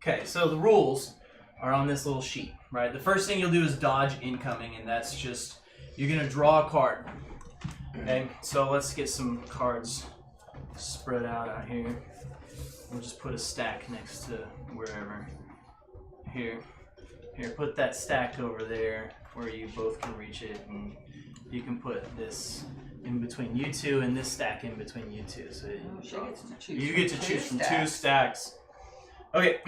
Okay, so the rules are on this little sheet, right? The first thing you'll do is dodge incoming, and that's just, you're going to draw a card. Okay, so let's get some cards spread out here. We'll just put a stack next to wherever. Here, put that stack over there where you both can reach it, and you can put this in between you two and this stack in between you two. So you get to choose from 2 stacks. Okay.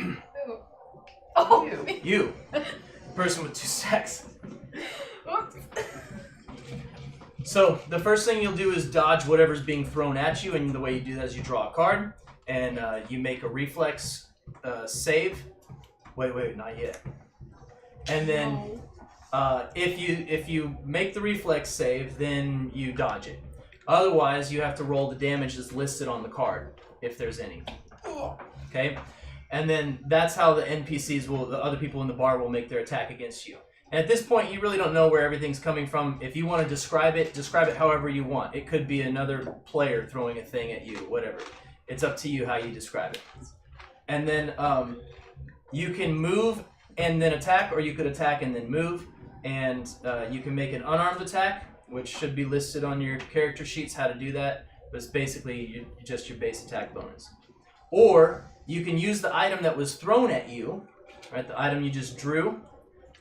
Oh, you. Person with 2 stacks. So the first thing you'll do is dodge whatever's being thrown at you, and the way you do that is you draw a card, and you make a reflex save. Wait, not yet. And then if you make the reflex save, then you dodge it. Otherwise, you have to roll the damage that's listed on the card, if there's any. Okay? And then that's how the NPCs the other people in the bar will make their attack against you. And at this point, you really don't know where everything's coming from. If you want to describe it however you want. It could be another player throwing a thing at you, whatever. It's up to you how you describe it. And then you can move and then attack, or you could attack and then move. And you can make an unarmed attack, which should be listed on your character sheets how to do that. But it's basically just your base attack bonus. Or you can use the item that was thrown at you, right? The item you just drew.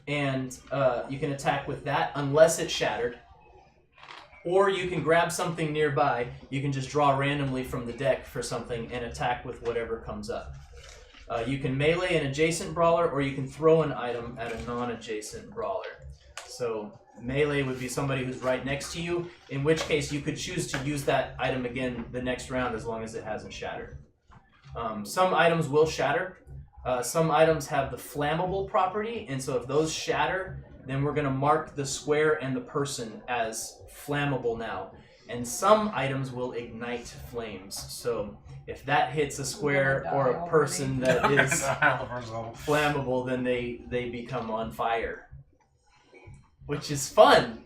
And you can attack with that unless it's shattered. Or you can grab something nearby. You can just draw randomly from the deck for something and attack with whatever comes up. You can melee an adjacent brawler, or you can throw an item at a non-adjacent brawler. So melee would be somebody who's right next to you, in which case you could choose to use that item again the next round as long as it hasn't shattered. Some items will shatter. Some items have the flammable property, and so if those shatter, then we're going to mark the square and the person as flammable now. And some items will ignite flames. So if that hits a square or a person that is flammable, then they become on fire. Which is fun.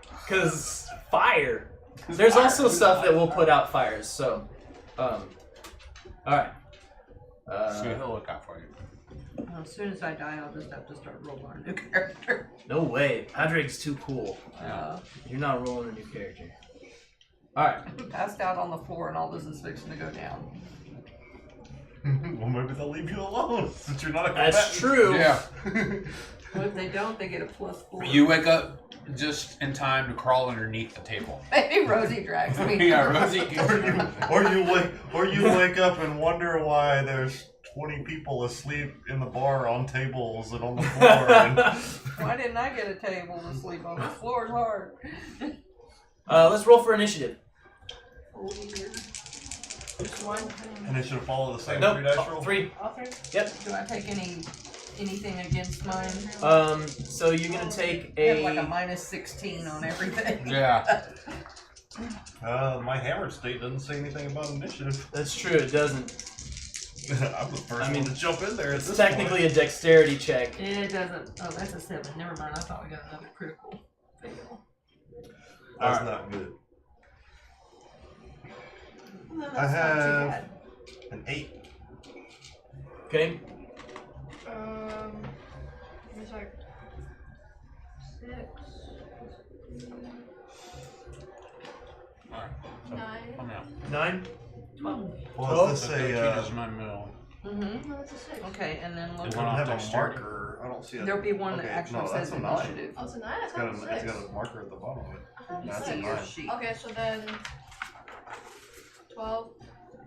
Because fire. There's also stuff that will put out fires. So, alright. So he'll look out for you. Well, as soon as I die, I'll just have to start rolling a new character. No way. Padraig's too cool. You're not rolling a new character. Alright. I'm passed out on the floor and all this is fixing to go down. Well, maybe they'll leave you alone since you're not a combatant. That's true. Yeah. Well, if they don't, they get a +4. You wake up just in time to crawl underneath the table. Maybe Rosie drags me. Yeah, Rosie. or you wake up and wonder why there's 20 people asleep in the bar on tables and on the floor. And... Why didn't I get a table to sleep on? The floor is hard. Let's roll for initiative. Just one. And they should follow the same Nope. 3 dice roll? 3. All 3? Yep. Do I take anything against mine? So you're gonna take I have like a -16 on everything. Yeah. My hammer state doesn't say anything about initiative. That's true, it doesn't. I'm the first one to jump in there. It's technically a dexterity check. It doesn't. Oh, that's a 7. Never mind. I thought we got another critical fail. That's not good. No, that's I have not too bad. an 8. Okay. It's like 6. Alright. 9. Come out. 9. 12. Well, let's So say 13 is 9 mil. Mm-hmm. No, it's a 6. Okay, and then look. It I went don't off have a dexterity. marker. I don't see it. There'll be one that Okay, actually no, says that's a 9. initiative. Oh, it's a 9? I It's thought it was got 6. a marker at the bottom of it. I thought it was That's a 6. Your 9. sheet. Okay, so then 12.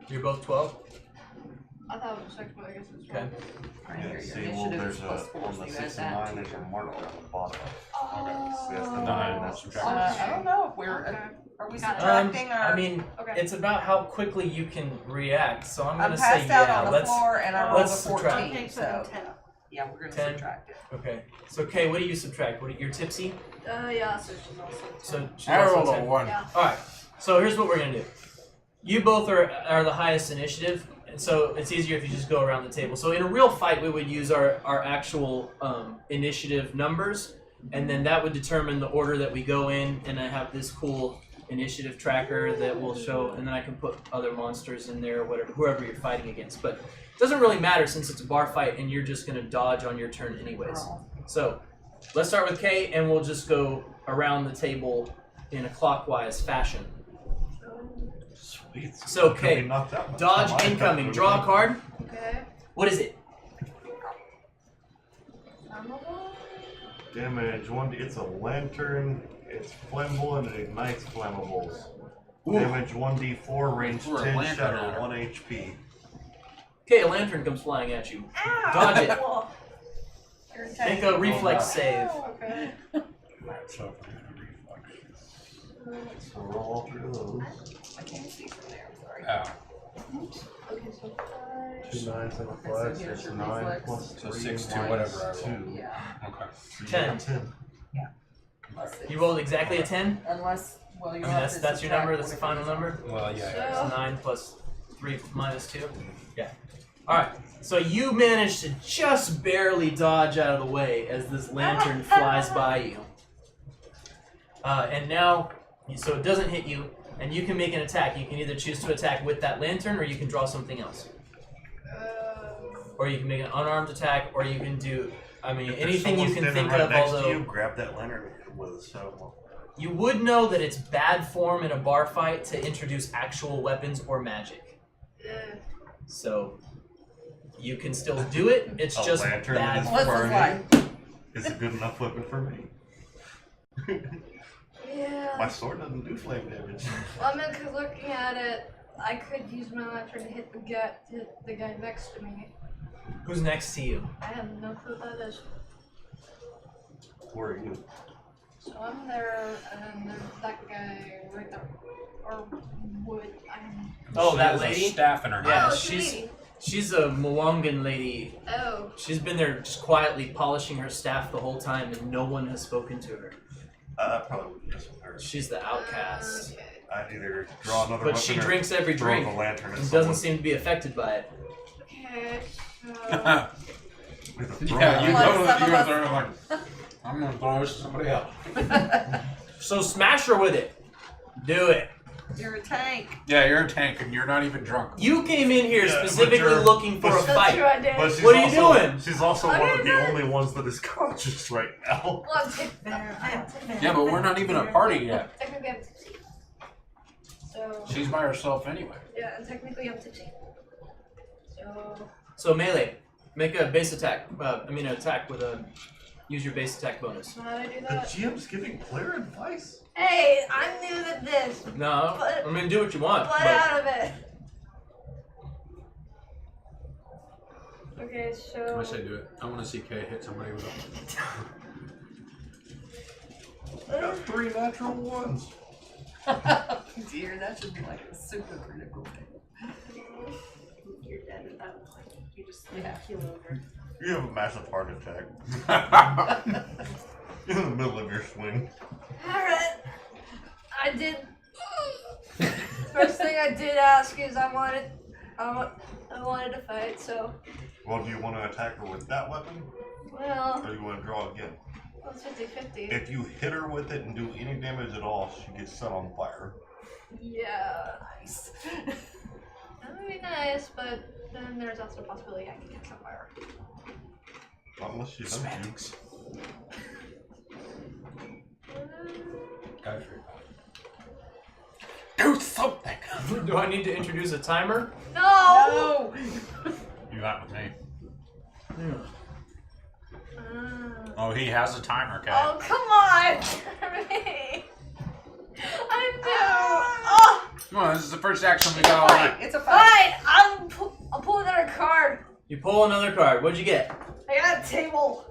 You're both 12? I thought it was 6, but I guess it's 12. Okay. Right here, your See, well, initiative there's is a, +4, on so the you 6 add and that 9, to there's a your marker roll. at the bottom. Oh. So that's the 9, 9. that's That's subtraction. I don't know if we're. Okay. Are we Got it. subtracting or? I mean, Okay. it's about how quickly you can react, so I'm I'm gonna say passed out yeah. on the Let's. floor and I rolled a let's subtract. 14. So yeah, we're gonna 10. subtract it. Okay. So Kay, what do you subtract? You're tipsy? Yeah, so she's also 10. So she's I also rolled a 10. 1. Yeah. Alright. So here's what we're gonna do. You both are the highest initiative, and so it's easier if you just go around the table. So in a real fight, we would use our actual initiative numbers, and then that would determine the order that we go in, and I have this cool initiative tracker that will show, and then I can put other monsters in there, or whatever, whoever you're fighting against. But doesn't really matter since it's a bar fight and you're just gonna dodge on your turn anyways. So let's start with Kay, and we'll just go around the table in a clockwise fashion. Sweet. So, okay, dodge incoming. Draw a card. Okay. What is it? Damage 1d. It's a lantern. It's flammable and it ignites flammables. Ooh. Damage 1d4, range Ooh, a 10, lantern shatter at her. 1 HP. Okay, a lantern comes flying at you. Ow! Dodge it. You're Make a reflex save. Okay. So roll all 3 of those. I can't see from there. I'm sorry. Oh. Okay, so 5. 2 9s and a So flex. here's It's your 9 reflex. plus So 3 6 to minus whatever I 2. roll. Yeah. Okay. So you 10. got 10. Unless it's, You rolled exactly a 10? unless, well, I you mean, have that's to your subtract number. That's the whatever final it is. number. Well, yeah. So- It's 9 plus 3 minus 2. Yeah. All right. So you managed to just barely dodge out of the way as this lantern flies by you. And now, so it doesn't hit you, and you can make an attack. You can either choose to attack with that lantern, or you can draw something else. Or you can make an unarmed attack, or you can do, I mean, If anything you someone's can think standing of, right next to although you, grab that lantern with a so. you would know that it's bad form in a bar fight to introduce actual weapons or magic. So you can still do it, it's A just lantern bad. is What's burning. this like? Is a good enough weapon for me. Yeah. My sword doesn't do flame damage. Well, I mean, because looking at it, I could use my lantern to hit the guy next to me. Who's next to you? I have no clue what that is. Where are you? So I'm there, and there's that guy right there. Or would I? Oh, She that has a lady? staff in her Yeah, Oh, hand. it's a she's- lady. She's a Mwangan lady. Oh. She's been there just quietly polishing her staff the whole time, and no one has spoken to her. Probably wouldn't mess with her. She's the outcast. Okay. I'd either draw another But weapon she or drinks every throw drink the lantern at and someone. doesn't seem to be affected by it. Okay. So. With a throw Yeah, you Like go some you of go us. there like, I'm gonna throw this to somebody else. So smash her with it. Do it. You're a tank. Yeah, you're a tank and you're not even drunk. You came in here Yeah, but specifically you're- looking for a but- That's fight. true, I did. But she's What are you also, doing? She's also I'm one of gonna the do it. only ones that is conscious right now. Well, I'm tipsy. Yeah, but we're not even a party yet. Technically, I'm tipsy. So. She's by herself anyway. Yeah, and technically, I'm tipsy. So. So melee, make a base attack. Attack with a use your base attack bonus. So how do I do The that? GM's giving player advice? Hey, I'm new to this. No, I mean do what you want. Get But out of it. Okay, so. I say do it. I want to see Kay hit somebody with a. I got 3 natural ones. Dear, that should be like a super critical thing. You're dead at that point. You just Yeah. keel over. You have a massive heart attack. In the middle of your swing. Alright. I did. First thing I did ask is I wanted to fight, so. Well, do you want to attack her with that weapon? Well, Or do you want to draw again? it's 50-50. If you hit her with it and do any damage at all, she gets set on fire. Yeah. Nice. That would be nice, but then there's also a possibility I can catch on fire. Unless she does Semantics. Go for it. Do something. do I need to introduce a timer? No! You got with me. Yeah. Oh, he has a timer, Kay. Oh, come on! Jeremy! I know! Oh! Come on, this is the first action we got all Fight. night. It's a fight. Fine! I'll pull another card. You pull another card. What'd you get? I got a table.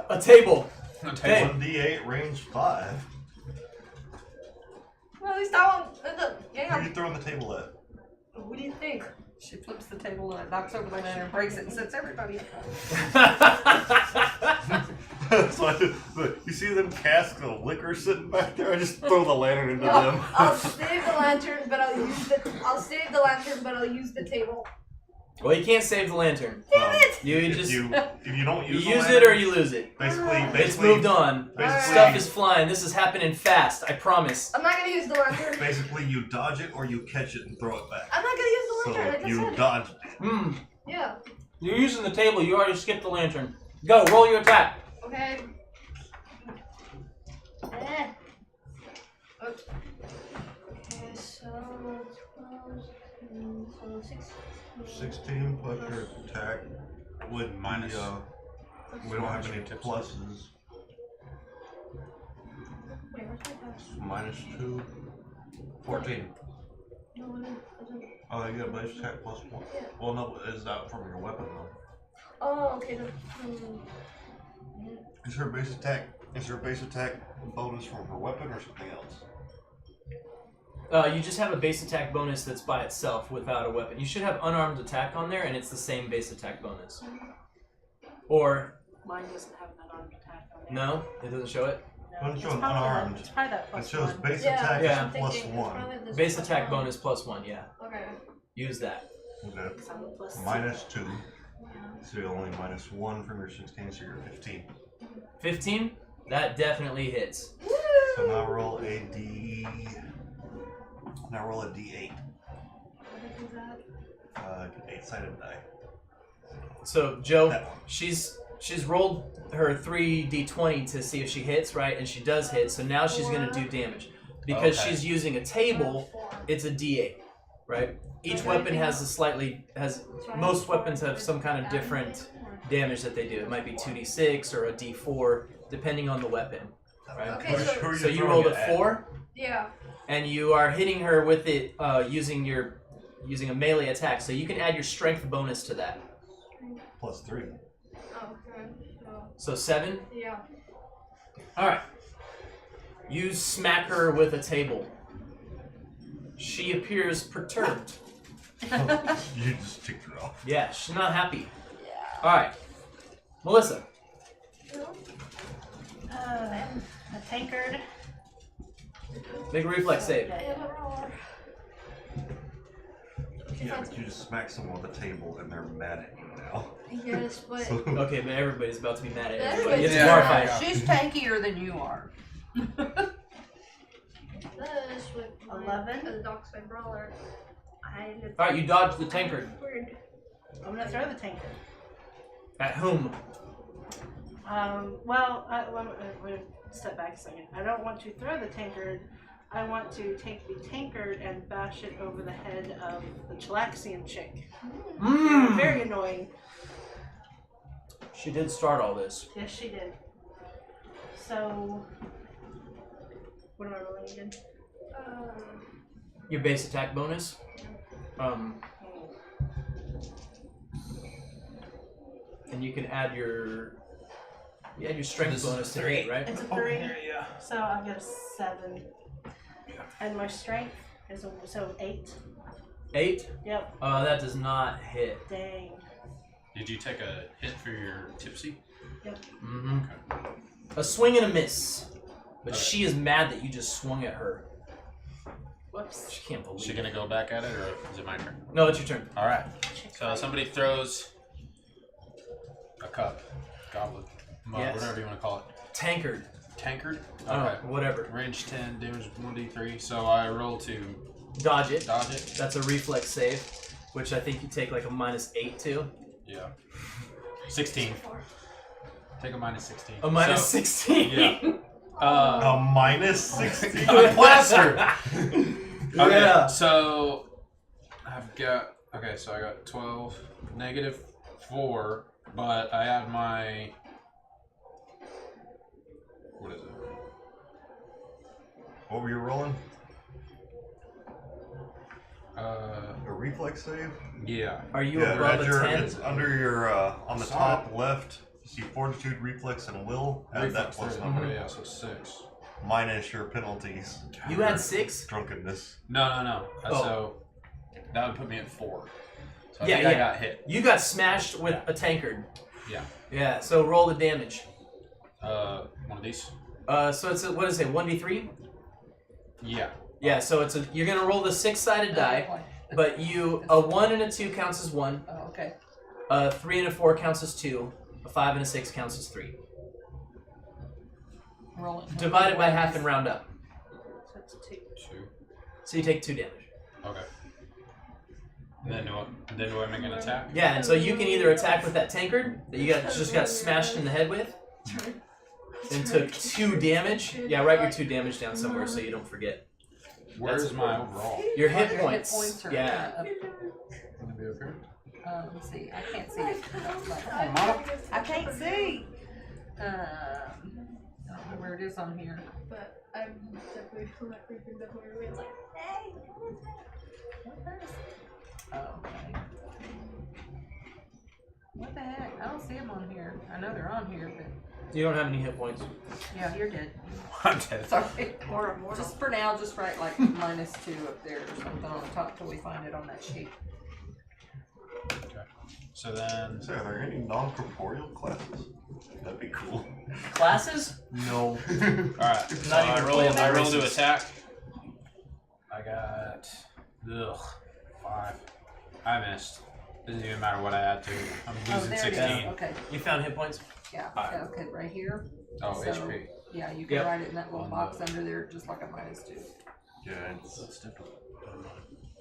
A table. I'll take Hey. one. 1d8, range 5. Well, at least that one. Who are you throwing the table at? What do you think? She flips the table and it knocks over the lantern and breaks it and sets everybody. So look, you see them casks of liquor sitting back there? I just throw the lantern into No, them. I'll save the lantern, but I'll use the. I'll save the lantern, but I'll use the table. Well, you can't save the lantern. Damn it! You If just you don't you use the use lantern, it or you lose it. basically It's moved on. Basically, Stuff is flying. This is happening fast. I promise. I'm not gonna use the lantern. basically you dodge it or you catch it and throw it back. I'm not gonna use the So lantern. Like I you said. dodge it. Hmm. Yeah. You're using the table. You already skipped the lantern. Go. Roll your attack. Okay. Okay, so 12, so 16 plus your attack with Minus- we don't have any pluses. Wait, where's my plus? Minus 2. 14. No, it isn't. Oh, you got base attack plus 1. Yeah. Well, no, is that from your weapon though? Oh, okay. Is her base attack bonus from her weapon or something else? You just have a base attack bonus that's by itself without a weapon. You should have unarmed attack on there, and it's the same base attack bonus. Or Mine doesn't have an unarmed attack on it. no, it doesn't show it. Doesn't It's show probably unarmed. It's probably that It plus shows one. base Yeah, attack Yeah. is plus 1. Base attack bonus plus 1. Yeah, Okay. use that. Okay. So I'm plus Minus 2. So you're only minus 1 from your 16, so you're 15. 15. That definitely hits. So now roll a D. Now roll a D8. An 8-sided die. So Joe, That one. she's rolled her 3d20 to see if she hits, right? And she does hit. So now she's gonna do damage because Okay. she's using a table. It's a D8, right? Each weapon has most weapons have some kind of different damage that they do. It might be 2d6 or a d4 depending on the weapon, right? Okay, Who are So you throwing rolled a it at? 4, Yeah. and you are hitting her with it using a melee attack. So you can add your strength bonus to that. Plus 3. Okay. So 7. Yeah. All right. You smack her with a table. She appears perturbed. You just ticked her off. Yeah, she's not happy. Yeah. All right, Melissa. a tankard. Make a reflex save. Yeah, but you just smack someone with a table and they're mad at you now. Yes, but So, Okay, but everybody's about to be mad at everybody. Everybody's It's Yeah. glorified. Yeah. She's tankier than you are. this with my 11? the dockside brawler. I did All right, you dodge the tankard. weird. I'm gonna throw the tankard. At whom? Well, let me step back a second. I don't want to throw the tankard. I want to take the tankard and bash it over the head of the Chilaxian chick. Mm. Very annoying. She did start all this. Yes, she did. So, what am I rolling again? Your base attack bonus. And you can add your strength This is bonus to 3. hit, right? It's a 3. So I've got a 7. And my strength is 8. 8. Yep. That does not hit. Dang. Did you take a hit for your tipsy? Mm-hmm. Okay. A swing and a miss. But Okay. she is mad that you just swung at her. Whoops. She can't believe Is she it. gonna go back at it, or is it my turn? No, it's your turn. All right. So somebody throws a cup, goblet, mug, Yes. whatever you want to call it. Tankard. Tankard. Oh, whatever. Range 10, damage 1d3. So I roll to Dodge it. dodge it. That's a reflex save, which I think you take like a -8 to. Yeah. 16. Take a minus 16. A minus So- 16. Yeah. a minus 60. I'm plastered. Okay, Yeah. so I've got so I got 12, -4, but I have my what is it? What were you rolling? Uh, A reflex save? yeah. Are you Yeah, above at a your, 10? it's under your, on the Sorry. top left, you see fortitude, reflex, and will. Add that Reflex plus third. number. Yeah, so 6. Minus your penalties. You Your had 6? Drunkenness. No. Oh. So that would put me at 4. So I Yeah, think I yeah. got hit. You got smashed with a tankard. Yeah. Yeah, so roll the damage. One of these. So it's what is it, 1d3? Yeah. Yeah, so you're gonna roll the 6-sided die, but a 1 and a 2 counts as 1, Oh, okay. a 3 and a 4 counts as 2, a 5 and a 6 counts as 3. Roll it. Divide it by half and round up. So it's 2. 2. So you take 2 damage. Okay. Then do I make an attack? Yeah, and so you can either attack with that tankard that you just got smashed in the head with, and took 2 damage. Yeah, write your 2 damage down somewhere so you don't forget. Where's my overall? Your hit Your points. hit points are Yeah. up. Gonna be okay. Let me see. I can't see it. Oh, Mama. I can't see. I don't know where it is on here. But I'm definitely reading the horror movie. It's like, hey, Oh, okay. What the heck? I don't see them on here. I know they're on here, but You don't have any hit points. yeah, you're dead. I'm dead. Sorry. Or immortal. Just for now, just write like -2 up there or something on the top till we find it on that sheet. Okay. So then. So are there any non-corporeal classes? That'd be cool. Classes? No. Alright. So Not I even roll playing to races. attack. I got 5. I missed. Doesn't even matter what I add to. I'm Oh, losing there it 16. is. Okay. You found hit points? Yeah. Alright. Yeah, okay, right here. Oh, So- HP. Yeah, you can Yep. write it in that little box under there, just like a -2. Yeah, it's, That's different.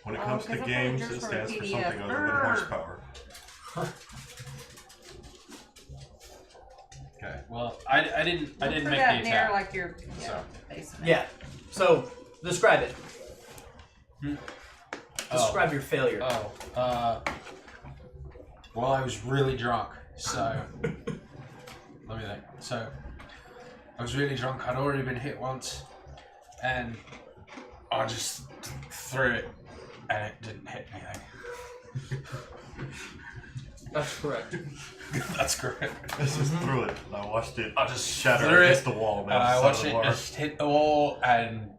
when it Oh, comes to 'cause I thought games, yours it were stands for PDF. something other than horsepower. Okay. Well, I didn't Look make for the that in there, attack. like you're So. facing it. Yeah. So, describe it. Oh. Describe your failure. Well, I was really drunk, so let me think. So I was really drunk. I'd already been hit once, and I just threw it, and it didn't hit anything. That's correct. That's correct. I just threw it, and I watched it I just shatter threw against it, the wall. And I watched it just hit the wall, and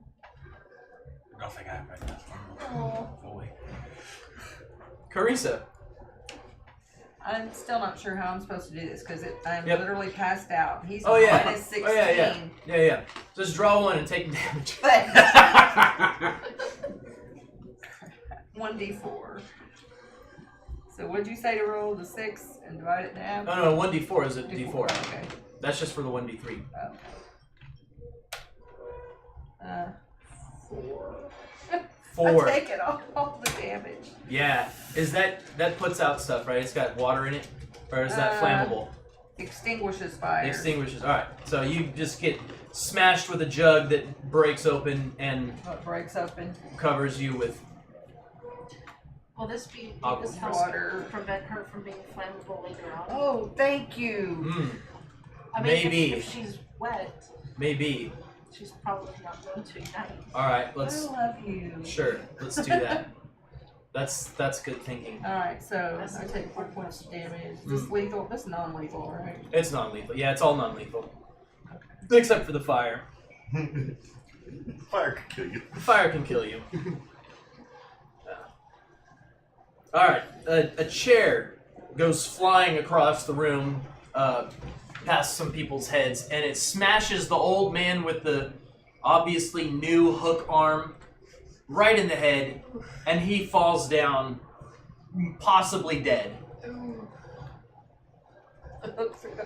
nothing happened. Fully. Carissa. I'm still not sure how I'm supposed to do this because I'm Yep. literally passed out. He's Oh, yeah. -16. Oh, yeah. Yeah. Just draw 1 and take damage. 1d4. So what'd you say to roll the 6 and divide it in half? No, 1d4 is a d4. Okay. That's just for the 1d3. 4. 4. I take it all the damage. Yeah. Is that puts out stuff, right? It's got water in it? Or is that flammable? Extinguishes fire. Extinguishes. Alright. So you just get smashed with a jug that breaks open and What breaks open? covers you with Will this be Aqua. this helps Water. prevent her from being flammable later on? Oh, thank you. I mean, maybe. if she's wet, maybe. she's probably not going to ignite. Alright, let's I love you. sure. Let's do that. That's good thinking. Alright, so I take 4 points of damage. Is this lethal? This is non-lethal, right? It's non-lethal. Yeah, it's all non-lethal. Except for the fire. Fire could kill you. The fire can kill you. Alright, a chair goes flying across the room, past some people's heads, and it smashes the old man with the obviously new hook arm right in the head, and he falls down, possibly dead.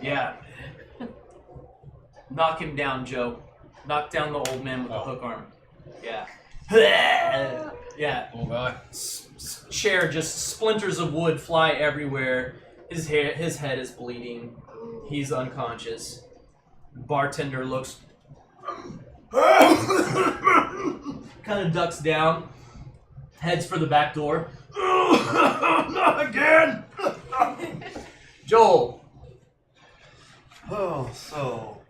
Yeah. Knock him down, Joe. Knock down the old man with the hook arm. Yeah. Yeah. Little guy. Chair, just splinters of wood fly everywhere. His head is bleeding. He's unconscious. Bartender looks kind of ducks down, heads for the back door. Not again. Joel. Oh, so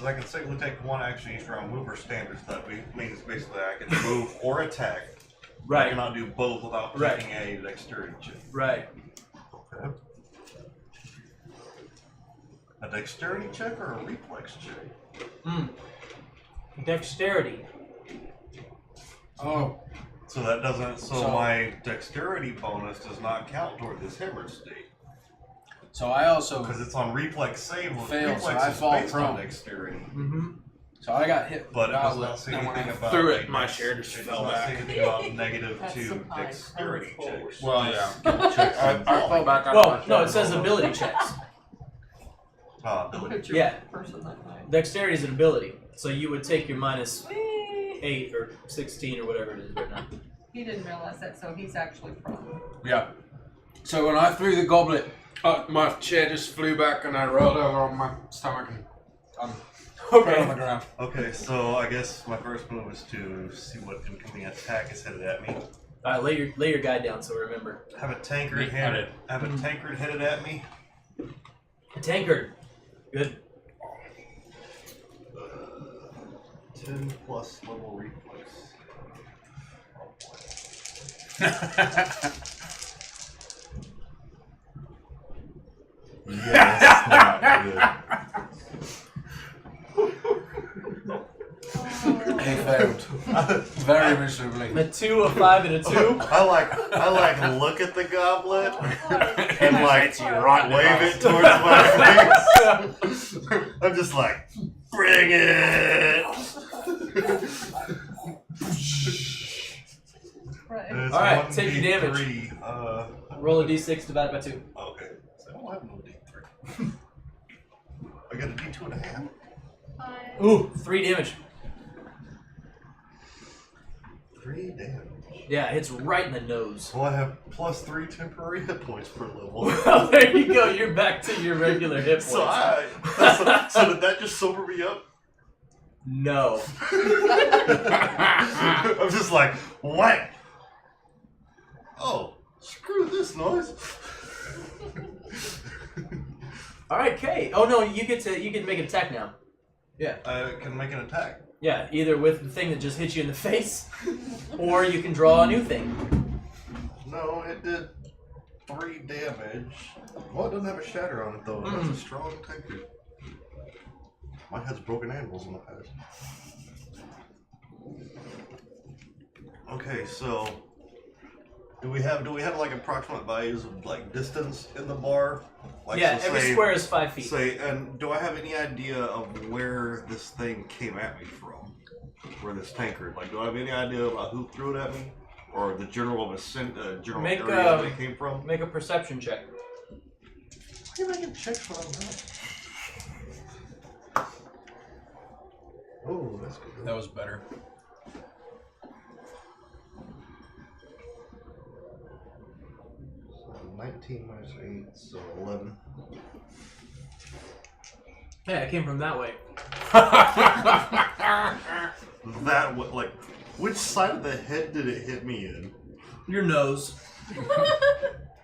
I can safely take 1 action each round. Move or standards. That means basically I can move or attack. I Right. cannot do both without Right. taking a dexterity check. Right. Okay. A dexterity check or a reflex check? Dexterity. Oh. So that doesn't. So So- my dexterity bonus does not count toward this hemorrhage state So I also. because it's on reflex save. Fail, so reflex I is fall based on prone. dexterity, Mm-hmm. So I got hit. but it does Goblet, not say and when anything I about. threw a it, my dex- chair just it fell does not say back. anything about -2 That's some high dexterity power checks. Well, yeah. Skill checks I and fell falling. back on Well, my no, chair. it says ability checks. Ability. Put your Yeah. person that way. Dexterity is an ability, so you would take your -8 or 16 or whatever it is right now. He didn't realize that, so he's actually prone. Yeah. So when I threw the goblet, my chair just flew back and I rolled over on my stomach and I'm right on the ground. Okay, so I guess my first move is to see what incoming attack is headed at me. Alright, lay your guy down so remember. Have a tankard headed at me. A tankard. Good. 10 plus level reflex. Yes, not good. He failed. Very miserably. A 2, a 5, and a 2. I like look at the goblet and like wave it towards my face. I'm just like, bring it. Right. Alright, take your damage. 1d3. Roll a d6 divided by 2. Okay, so I don't have no d3. I got a d2.5. Ooh, 3 damage. 3 damage. Yeah, it's right in the nose. Well, I have +3 temporary hit points per level. Well, there you go. You're back to your regular hit points. So did that just sober me up? No. I'm just like, what? Oh, screw this noise. All right, Kay. Oh no, you get to make an attack now. Yeah. I can make an attack. Yeah, either with the thing that just hit you in the face, or you can draw a new thing. No, it did 3 damage. Well, it doesn't have a shatter on it though. That's a strong tanker. Mine has broken animals in the past. Okay, so do we have like approximate values of like distance in the bar? Like, Yeah, so every say- square is 5 feet. Say, and do I have any idea of where this thing came at me from? Where this tankard? Like, do I have any idea about who threw it at me, or the general general Make, area that it came from? Make a perception check. Why are you making checks when I'm not? Oh, that's good. That was better. So 19 minus 8, so 11. Yeah, it came from that way. That what like? Which side of the head did it hit me in? Your nose.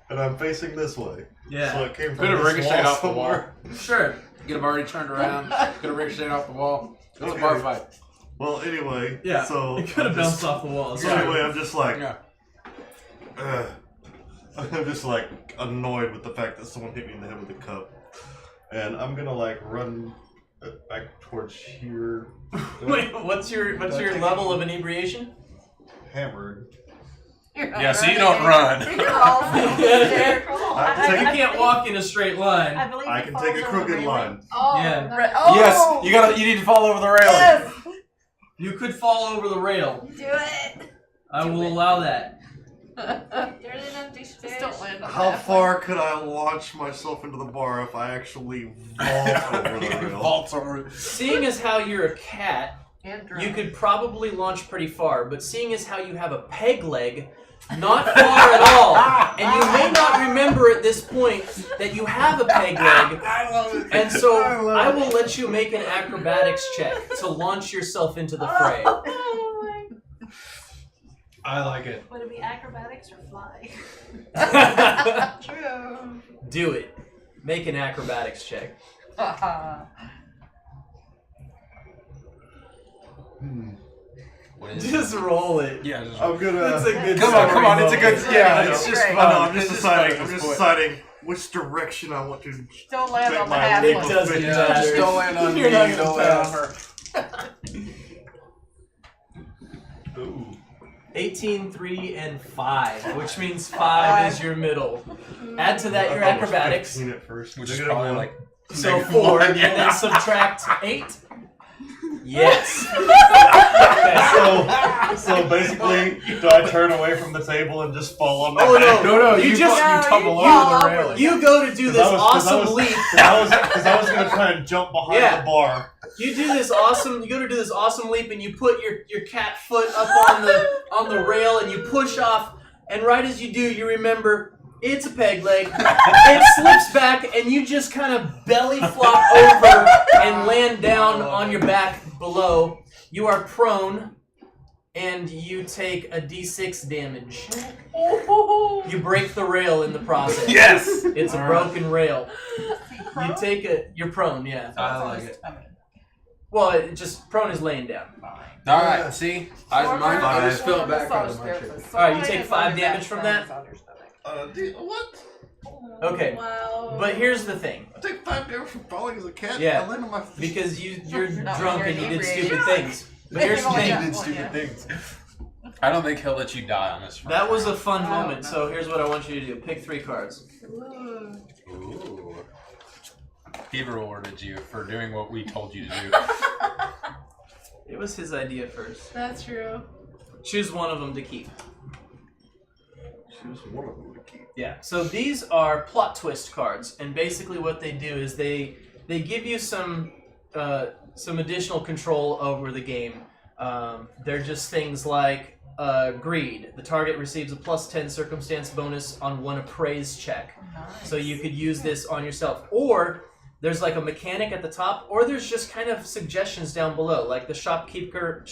And I'm facing this way. Yeah. So it came from Could have this ricocheted wall off the wall. somewhere. Sure. Could have already turned around. Could have ricocheted off the wall. It's Okay. a bar fight. Well, anyway. Yeah. So It could have bounced off the wall. So Sorry. anyway, I'm just like, Yeah. I'm just like annoyed with the fact that someone hit me in the head with a cup, and I'm gonna like run back towards here. Wait, what's your level of inebriation? Hammered. Yeah, so you don't run. You're all hysterical. You can't walk in a straight line. I believe I it can falls take a over crooked the line. railing. Oh, Yeah. right. Oh, Yes, you need to fall over the railing. yes. You could fall over the rail. Do it. I will allow that. There's an empty space. Just don't land on How that. far could I launch myself into the bar if I actually vault over the rail? Vaults over. Seeing as how you're a cat, And drone. you could probably launch pretty far, but seeing as how you have a peg leg, not far at all. And you may not remember at this point that you have a peg leg. I love it. And so I will let you make an acrobatics check to launch yourself into the fray. I like it. Would it be acrobatics or fly? True. Do it. Make an acrobatics check. What is it? Just roll it. Yeah, just I'm gonna. It's a good Come on, story it's a good. moment. Yeah, I it's know. just Great. fun. I know, I'm just This is deciding. fun. I'm just Sport. deciding which direction I want to. Don't land Make on the my half leap one. It doesn't Yeah, matter. Just don't land on You're me. not gonna Don't land on pass. her. Ooh. 18, 3, and 5, which means 5 is your middle. Add to that your I thought it was acrobatics. 15 at first. Which is Negative probably one. like. So negative 4, one, and yeah. then subtract 8. Yes. So basically, do I turn away from the table and just fall on my Oh, back? No, You you just- just tumble you over the fall railing. You go to do this awesome leap. Because I was gonna try and jump behind Yeah. the bar. You do this awesome. You go to do this awesome leap, and you put your cat foot up on the rail, and you push off. And right as you do, you remember it's a peg leg. It slips back, and you just kind of belly flop over and land down on your back below. You are prone, and you take a d6 damage. You break the rail in the process. Yes! It's a broken rail. You take you're prone, yeah. I like it. Well, it just prone is laying down. Alright, see? I just fell back out of my chair. Alright, you take 5 damage from that? What? Okay. Wow. But here's the thing. I take 5 damage from falling as a cat. Yeah. I land on my feet. Because you're No, drunk you're and you did inebriated. stupid things. But here's the Oh, yeah. thing. did stupid things. I don't think he'll let you die on this front. That was a fun Oh, moment, no. so here's what I want you to do. Pick 3 cards. Ooh. He rewarded you for doing what we told you to do. It was his idea first. That's true. Choose one of them to keep. Choose one of them to keep. Yeah, so these are plot twist cards, and basically what they do is they give you some additional control over the game. They're just things like greed. The target receives a +10 circumstance bonus on one appraise check. Nice. So you could use this on yourself. Or there's like a mechanic at the top, or there's just kind of suggestions down below. Like the shopkeeper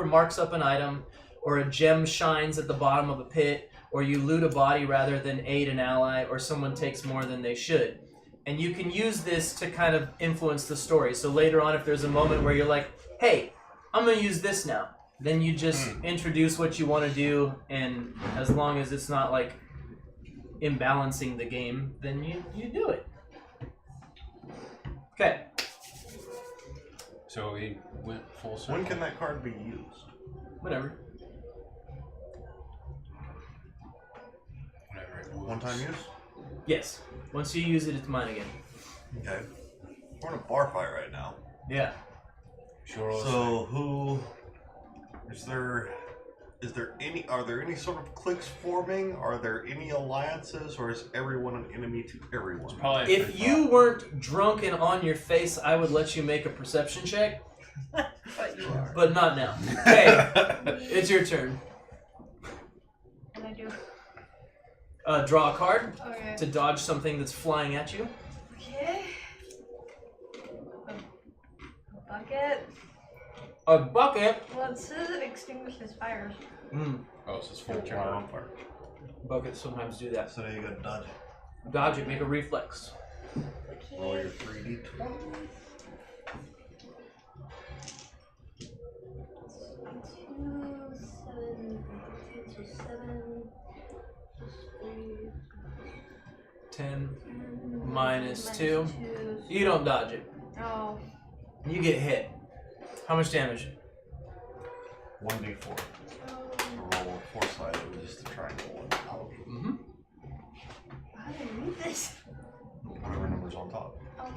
marks up an item, or a gem shines at the bottom of a pit, or you loot a body rather than aid an ally, or someone takes more than they should. And you can use this to kind of influence the story. So later on, if there's a moment where you're like, hey, I'm going to use this now, then you just introduce what you want to do, and as long as it's not like imbalancing the game, then you do it. Okay. So we went full circle. When can that card be used? Whatever. Whatever it was. One time use? Yes. Once you use it, it's mine again. Okay. We're in a bar fight right now. Yeah. Sure. So who are there any sort of cliques forming? Are there any alliances, or is everyone an enemy to everyone? Probably If you weren't drunk and on your face, I would let you make a perception check, But you are. but not now. Okay. It's your turn. And I do. Draw a card Okay. to dodge something that's flying at you. Okay. A bucket. A bucket. Well, it says it extinguishes fires. Oh, so it's full Turn turn. on fire. Buckets sometimes do that. So now you gotta dodge it. Dodge it. Make a reflex. Roll your 3d20. 10 minus 2. You don't dodge it. Oh. You get hit. How much damage? 1d4. Roll 4-sided, just a triangle one. Mm-hmm. How did I read this? Whatever number's on top. Okay.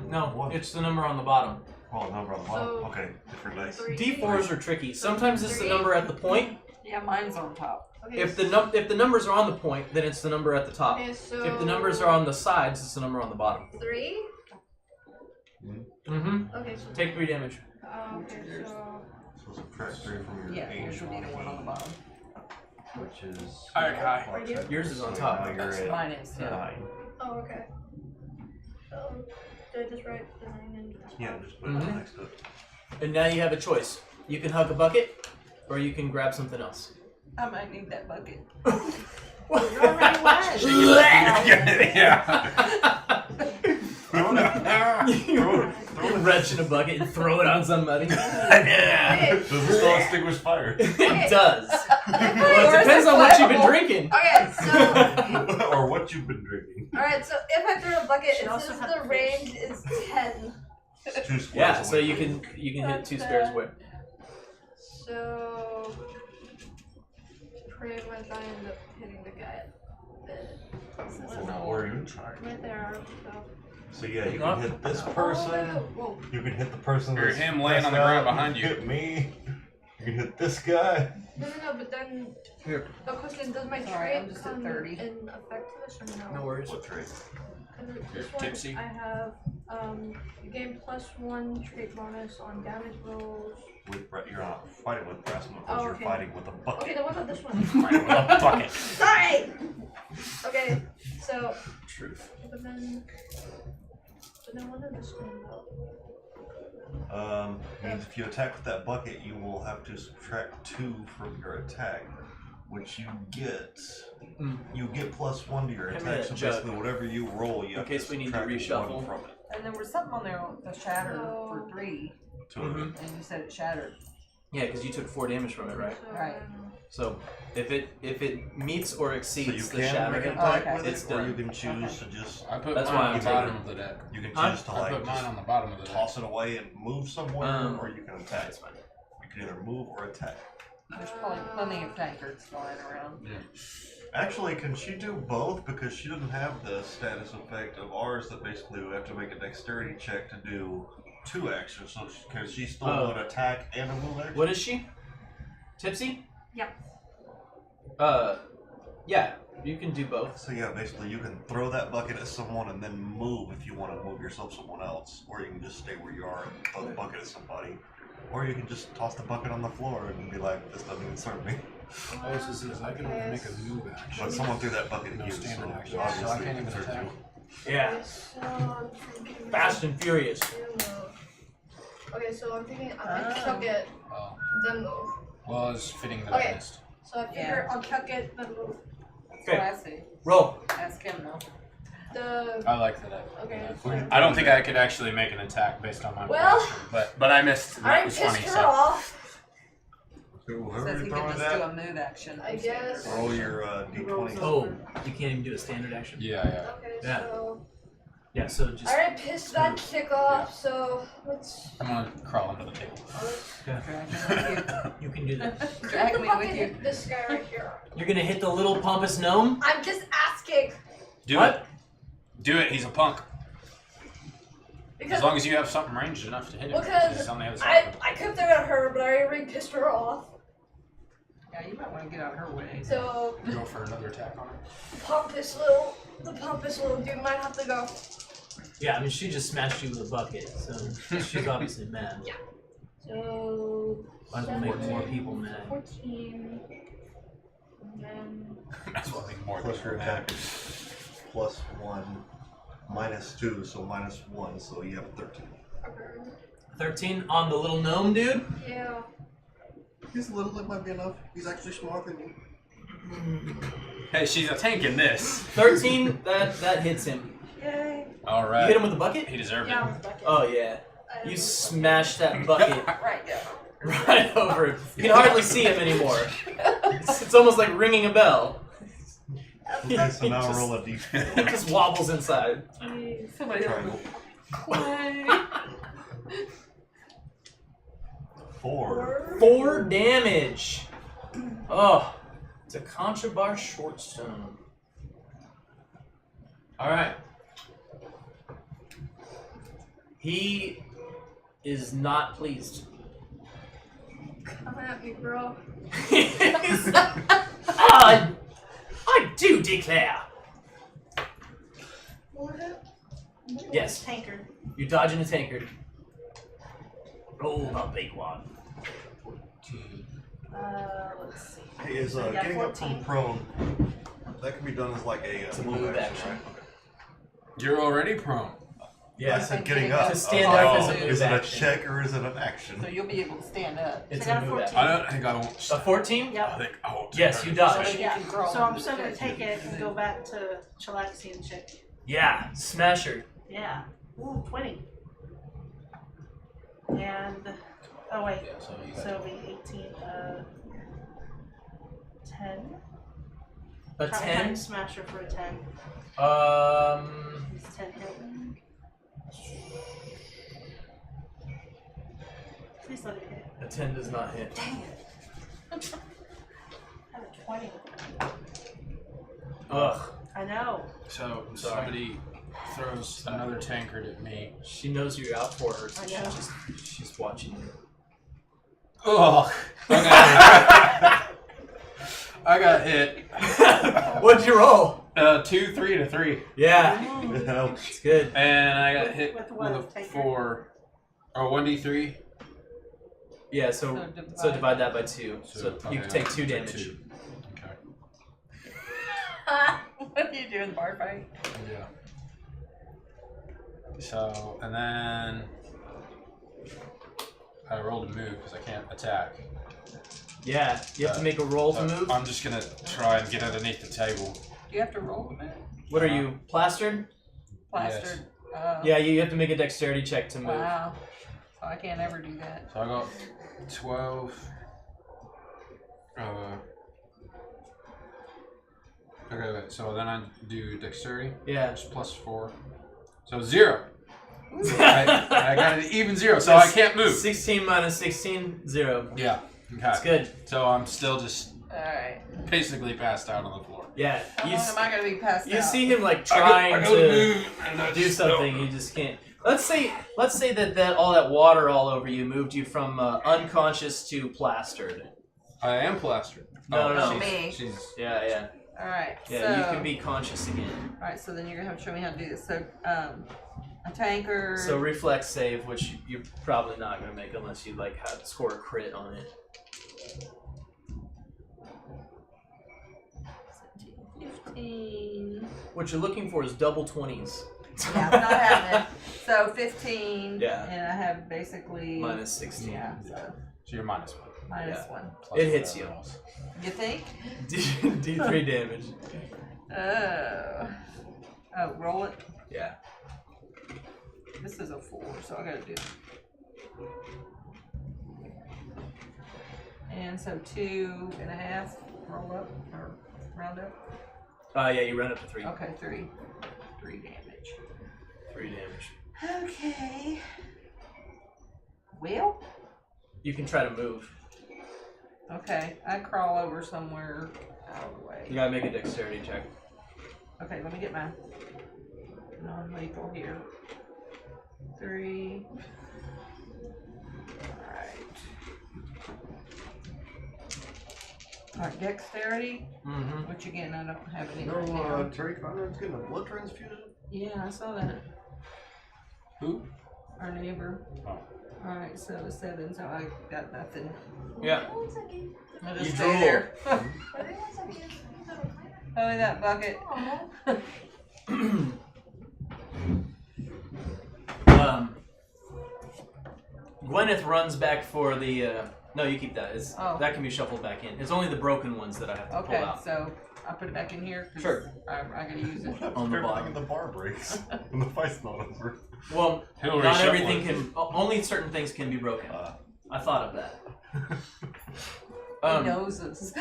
No, What? it's the number on the bottom. Oh, number on the bottom. So- Okay, different dice. D4s are tricky. Sometimes it's the number at the point. Yeah, mine's on top. Okay, If the numbers are on the point, then it's the number at the top. okay, so If the numbers are on the sides, it's the number on the bottom. 3. Mm-hmm. Okay, so Take 3 damage. okay, so So subtract 3 from your Yeah, 8 you should need a 1 on the bottom. which is... Okay. Yours is on top. Now you're That's at mine is, yeah. 9. oh okay. So did I just write the 9 and Yeah, just put it Mhm. next to it. And now you have a choice. You can hug a bucket, or you can grab something else. I might need that bucket. You're already wet. Yeah. You wrench in a bucket and throw it on somebody. Okay. Does it still extinguish fire? It does. Well, it depends on what you've been drinking. Okay, so Or what you've been drinking. alright, so if I throw a bucket, Should it also says have the fish. range is 10. 2 squares Yeah, so away. you can hit 2 squares away. So pretty much I end up hitting the guy at the Or even try. right there. So yeah, you can hit this person. Whoa. You can hit the person Or that's him laying on the passed ground out, behind you. Hit me. You can hit this guy. No, but then Here. a question, does my Sorry, I'm trait just at come 30. in effect to this or no? No worries. What trait? This one, Tipsy. I have you gain +1 trait bonus on damage rolls. You're not fighting with brass knuckles, Oh, you're okay. fighting with a bucket. Okay, then what about this one? Fighting with a bucket. Sorry! Okay, so, Truth. but then what did this one though? Means if you attack with that bucket, you will have to subtract 2 from your attack, which you get. You get +1 to your Hand me attack, that so jug. basically whatever you roll, you In have case to we need to subtract reshuffle. 1 from it. And there was something on there that shattered for 3, Mhm. and you said it shattered. Yeah, because you took 4 damage from it, right? So, Right. So if it meets or So exceeds you the can shatter make an impact, attack with it's it, or you done. can choose to just I put That's mine why on I'm the bottom taking of the deck. you can Huh? choose to I like put mine just on the bottom of the deck. toss it away and move somewhere, or you can attack. That's fine. You can either move or attack. There's probably plenty of tankards flying around. Actually, can she do both? Because she doesn't have the status effect of ours that basically we have to make a dexterity check to do 2 actions. So can she still do an attack and a move action? What is she? Tipsy? Yeah. Yeah, you can do both. So yeah, basically you can throw that bucket at someone and then move if you want to move yourself someone else. Or you can just stay where you are and throw the bucket at somebody. Or you can just toss the bucket on the floor and be like, this doesn't even serve me. Oh, so says I can only make a move action. But someone threw that bucket No at you, so standard action. obviously So I can't it even serves attack. you. Yeah. Okay, so I'm thinking Fast and Furious. Okay, so I'm thinking I chuck it, Oh. then move. Well, I was fitting that Okay. I missed. So I figure I'll chuck it, then move. So Okay. I see. Roll. Ask him though. The I like that. okay. I don't think I could actually make an attack based on my Well, reaction, but I missed. I That was pissed funny. her So off. Whoever Says you're he throwing can it just do at, a move action. I guess. roll your d20. Oh, you can't even do a standard action. Yeah. Okay, Yeah. so Yeah, so just. I already pissed that chick off, so let's. I'm gonna crawl under the table. You can do that. Drag Who the me fuck with is you. this guy right here? You're gonna hit the little pompous gnome? I'm just asking do What? it. Do it. He's a punk. As because long as you have something ranged enough to hit him. Because He's on the other side. I could throw at her, but I already pissed her off. Yeah, you might want to get out of her way. So Go for another attack on her. the pompous little dude might have to go. Yeah, I mean, she just smashed you with a bucket, so she's obviously mad. So Might as well make more people mad. 14. And then That's what I think more Plus your than attack is +1, -2, so -1, so you have 13. okay. 13 on the little gnome dude? Yeah. He's little, that might be enough. He's actually smarter than you. Hey, she's a tank in this. 13, that hits him. Yay. All You right. hit him with a bucket? He deserved Yeah, it. with the bucket. Oh, yeah. I You don't smash that bucket Right, yeah. right over him. You can hardly see him anymore. It's almost like ringing a bell. Okay, so now Just- roll a It d4. just wobbles inside. Jeez. Somebody Triangle. Clay. 4. 4 damage. Oh, it's a contrabar short stone. Alright. He is not pleased. Come at me, bro. I do declare. What? Yes. Tankard. You're dodging a tankard. Roll the big one. Let's see. Hey, is Yeah, getting up 14. from prone, that can be done as like a, It's a move action. right? You're already prone. I said getting up. To stand I up was is a like, move is it a action. check or is it an action? So you'll be able to stand up. It's I a got a move 14. action. I don't think I won't. A 14? Yep. I think. Oh. Yes, you So dodge. then you can crawl So I'm under still the gonna check. take it and go back to Chilaxian chick. Yeah, smash her. Yeah. Ooh, 20. And oh wait, Yeah, so you so got it'll be 18. 10. A Try 10? to smash her for a 10. Is 10 hit? Please let it hit. A 10 does not hit. Dang it. I have a 20. Ugh. I know. So Sorry. somebody throws another tankard at me. She knows you're out for her, so I know. she's watching you. Ugh. Okay. I got hit. What'd you roll? 2, 3 to 3. Yeah, Yeah. it's good. And I got With- hit with with what, a taker? 4. Oh, 1d3. Yeah, so divide that by 2. So you okay, take 2 take damage. 2. Okay. What do you do in the bar fight? Yeah. So, and then I rolled a move because I can't attack. Yeah, you have to make a roll to move. I'm just gonna try and get underneath the table. Do you have to roll them in? What are you, plastered? Plastered. Yeah, you have to make a dexterity check to move. Wow. So I can't ever do that. So I got 12. Okay, wait, so then I do dexterity. Yeah. Which is plus 4. So 0. I got an even 0, so I can't move. 16 minus 16, 0. Yeah. Okay. That's good. So I'm still just Alright. basically passed out on the floor. Yeah. How You, long am I gonna be passed you out? see him like I trying go to move and I do just something, don't. you just can't. Let's say that all that water all over you moved you from unconscious to plastered. I am plastered. No, no, no. She's Yeah. Alright. Yeah, you so, can be conscious again. Alright, so then you're gonna have to show me how to do this. So, a tanker. So reflex save, which you're probably not gonna make unless you like score a crit on it. 15. What you're looking for is double 20s. Yeah, I'm not having it. So 15. Yeah. And I have basically. Minus 16. Yeah, so so you're -1. minus Yeah. 1. It hits you. Else. You think? D3 damage. Oh, roll it. Yeah. This is a 4, so I gotta do. And so 2.5. Roll up or round up. Yeah, you run up to 3. Okay, 3. 3 damage. 3 damage. Okay. Well. You can try to move. Okay, I crawl over somewhere out of the way. You gotta make a dexterity check. Okay, let me get my non-lethal here. 3. Alright, dexterity, Mm-hmm. which again, I don't have any No, right now. Terry Conrad's getting a blood transfusion? Yeah, I saw that. Who? Our neighbor. Oh. Alright, so 7, so I got nothing. Yeah. One second. I'll You just drool. stay there. Every 1 second. Only that bucket. Aw. Gwyneth runs back for the. No, you keep that. Oh. That can be shuffled back in. It's only the broken ones that I have to Okay, pull out. so I put it back in here? 'Cause Sure. I gotta use it. What happens On if the everything bottom. in the bar breaks and the fight's not over? Well, He'll not reshuffle everything it. can. Only certain things can be broken. I thought of that. He knows us.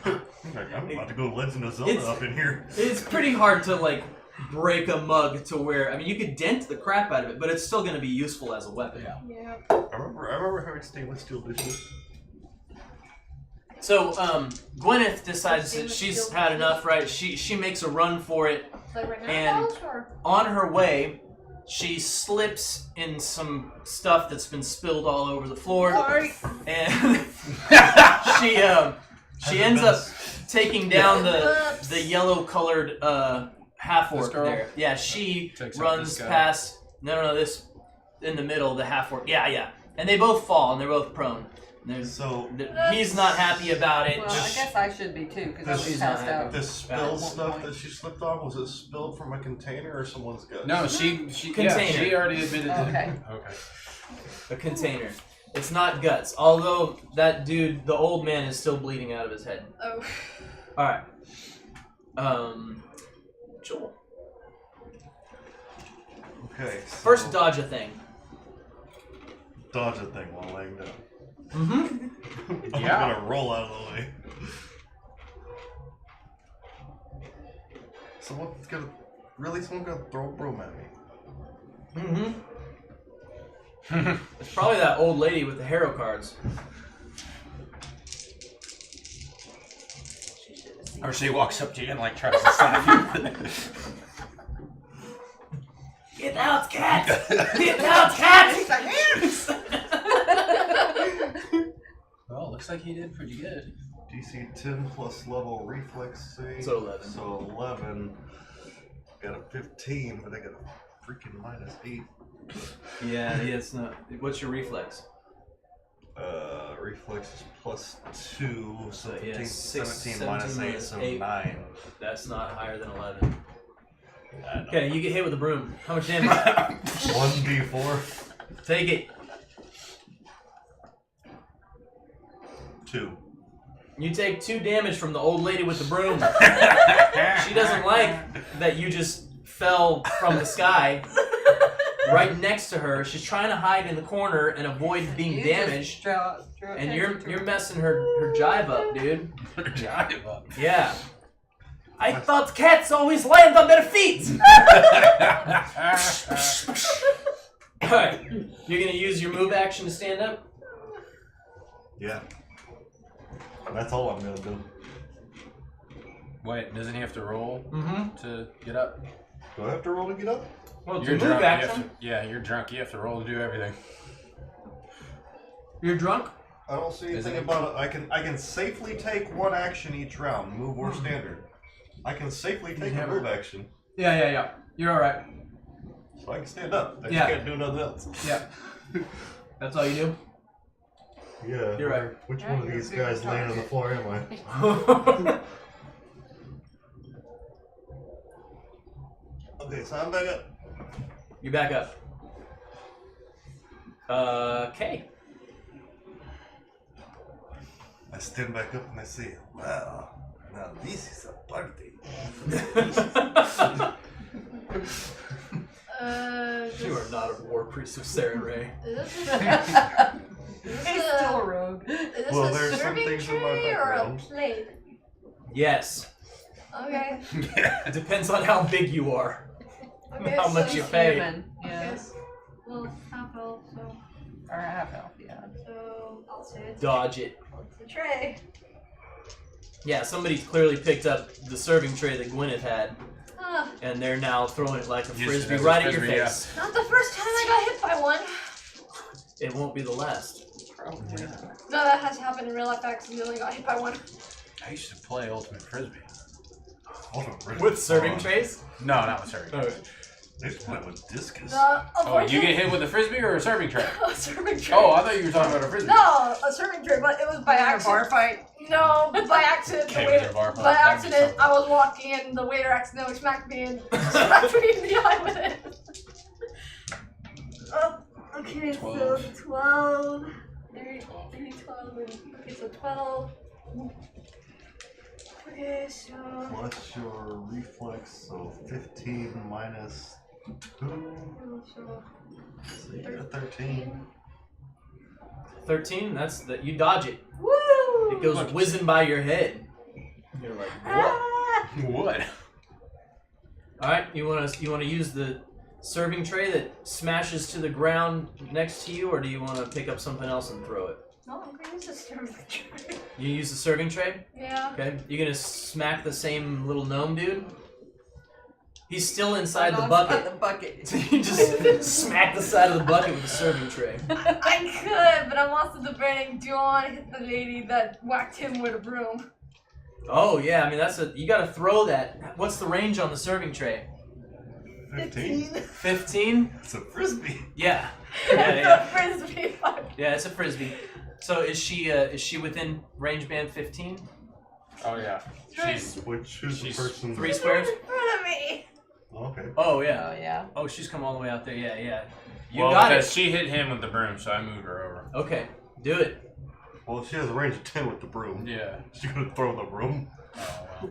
I'm about to go Legend of Zelda It's- up in here. It's pretty hard to like break a mug to where you could dent the crap out of it, but it's still going to be useful as a weapon. Yeah. Yeah. I remember having stainless steel dishes. So Gwyneth decides that she's had enough. Right? She makes a run for it. Like right now, And- Alex, or? On her way, she slips in some stuff that's been spilled all over the floor, Sorry. and she ends up taking down the yellow colored half This orc girl? there. Yeah, she Takes out runs this guy. past. No, this in the middle, the half orc. Yeah, and they both fall and they're both prone. There's, So he's not happy about it. Well, I guess I should be too, because I was She's not passed happy. out. this spilled One stuff point. that she slipped on, was it spilled from a container or someone's gut? No, she Container. Yeah, she already admitted Okay. Okay. A container. It's not guts. Although that dude, the old man, is still bleeding out of his head. Oh. All right. Joel. Okay. So First, dodge a thing. dodge a thing while laying down. Mm-hmm. I'm Yeah. gonna roll out of the way. Someone's gonna someone gonna throw a broom at me. Mm-hmm. It's probably that old lady with the hero cards. Or she walks up to you and like tries to slap you. Get out, cat! Get out, cat! Well, looks like he did pretty good. DC 10 plus level reflex save. So 11. So 11. Got a 15, but I got a freaking -8. Yeah, it's not. What's your reflex? Reflex is +2, so yeah, 15, 6, 17 minus 8, so 8. 9. That's not higher than 11. Okay, you get hit with a broom. How much damage? 1d4. Take it. 2. You take 2 damage from the old lady with the broom. She doesn't like that you just fell from the sky right next to her. She's trying to hide in the corner and avoid being You damaged. just drew And attention to you're it. messing her jive up, dude. Jive up. Yeah. I thought cats always land on their feet. Alright. You're gonna use your move action to stand up? Yeah. That's all I'm gonna do. Wait, doesn't he have to roll Mm-hmm. to get up? Do I have to roll to get up? Well, it's You're a move drunk. action. Yeah, you're drunk. You have to roll to do everything. You're drunk? I don't see Isn't anything it- about it. I can safely take one action each round, move or standard. I can safely take a Never. move action, Yeah. You're alright. so I can stand up. I just Yeah. can't do nothing else. Yeah. That's all you do? Yeah. You're right. Which Yeah, one of you're these super guys laying on the drunk. floor am I? Okay, so I'm back up. You back up. Okay. I stand back up and I say, "Wow, now this is a party." You are not a war priest of Sarah Ray. He's still a rogue. Is this Well, a there's some serving things in my tray or a background. plate? Yes. Okay. It depends on how big you are. Okay, How much so, you pay. Human, yes. Well, half health, so Or half health, yeah. I'll say it's Dodge it. a tray. Yeah, somebody's clearly picked up the serving tray that Gwyneth had, Ah, and they're now throwing it like a Use it frisbee as a right at your frisbee, yeah. face. not the first time I got hit by one. It won't be the last. Probably. No, that has happened in real life. I accidentally got hit by one. I used to play Ultimate Frisbee. With serving trays? No, not with serving. Okay. They used to play with discus. Oh, you get hit with a frisbee or a serving tray? a serving tray. Oh, I thought you were talking about a frisbee. No, a serving tray, but it was by Bar accident. fight. No, by accident. Okay, the was waiter, there a bar fight? by That'd be accident, something. I was walking and the waiter accidentally smacked me and smacked me in the eye with it. Oh, okay, 12. so 12. 12. Okay, so 12. Okay, so. Plus your reflex, so 15 minus 2. So So you got 13. 13? That's the you dodge it. woo! It goes whizzing by your head. You're like, what? Ah! What? Alright, you wanna use the serving tray that smashes to the ground next to you, or do you wanna pick up something else and throw it? No, I'm gonna use a serving tray. You use the serving tray? Yeah. Okay. You're gonna smack the same little gnome dude? He's still inside the Not bucket. The bucket. So you just smack the side of the bucket with the serving tray. I could, but I'm also debating, do I want to hit the lady that whacked him with a broom? Oh yeah, I mean you gotta throw that. What's the range on the serving tray? 15? 15? It's a frisbee. Yeah. Yeah. Frisbee, fuck. Yeah, it's a frisbee. So is she within range band 15? Oh yeah. She's Who's the She's person? 3 squares? In front of me. Okay. Oh yeah. Oh, yeah. Oh, she's come all the way out there. Yeah. You well, got because it. she hit him with the broom, so I moved her over. Okay, do it. Well, she has a range of 10 with the broom. Yeah. She's gonna throw the broom. Oh, well.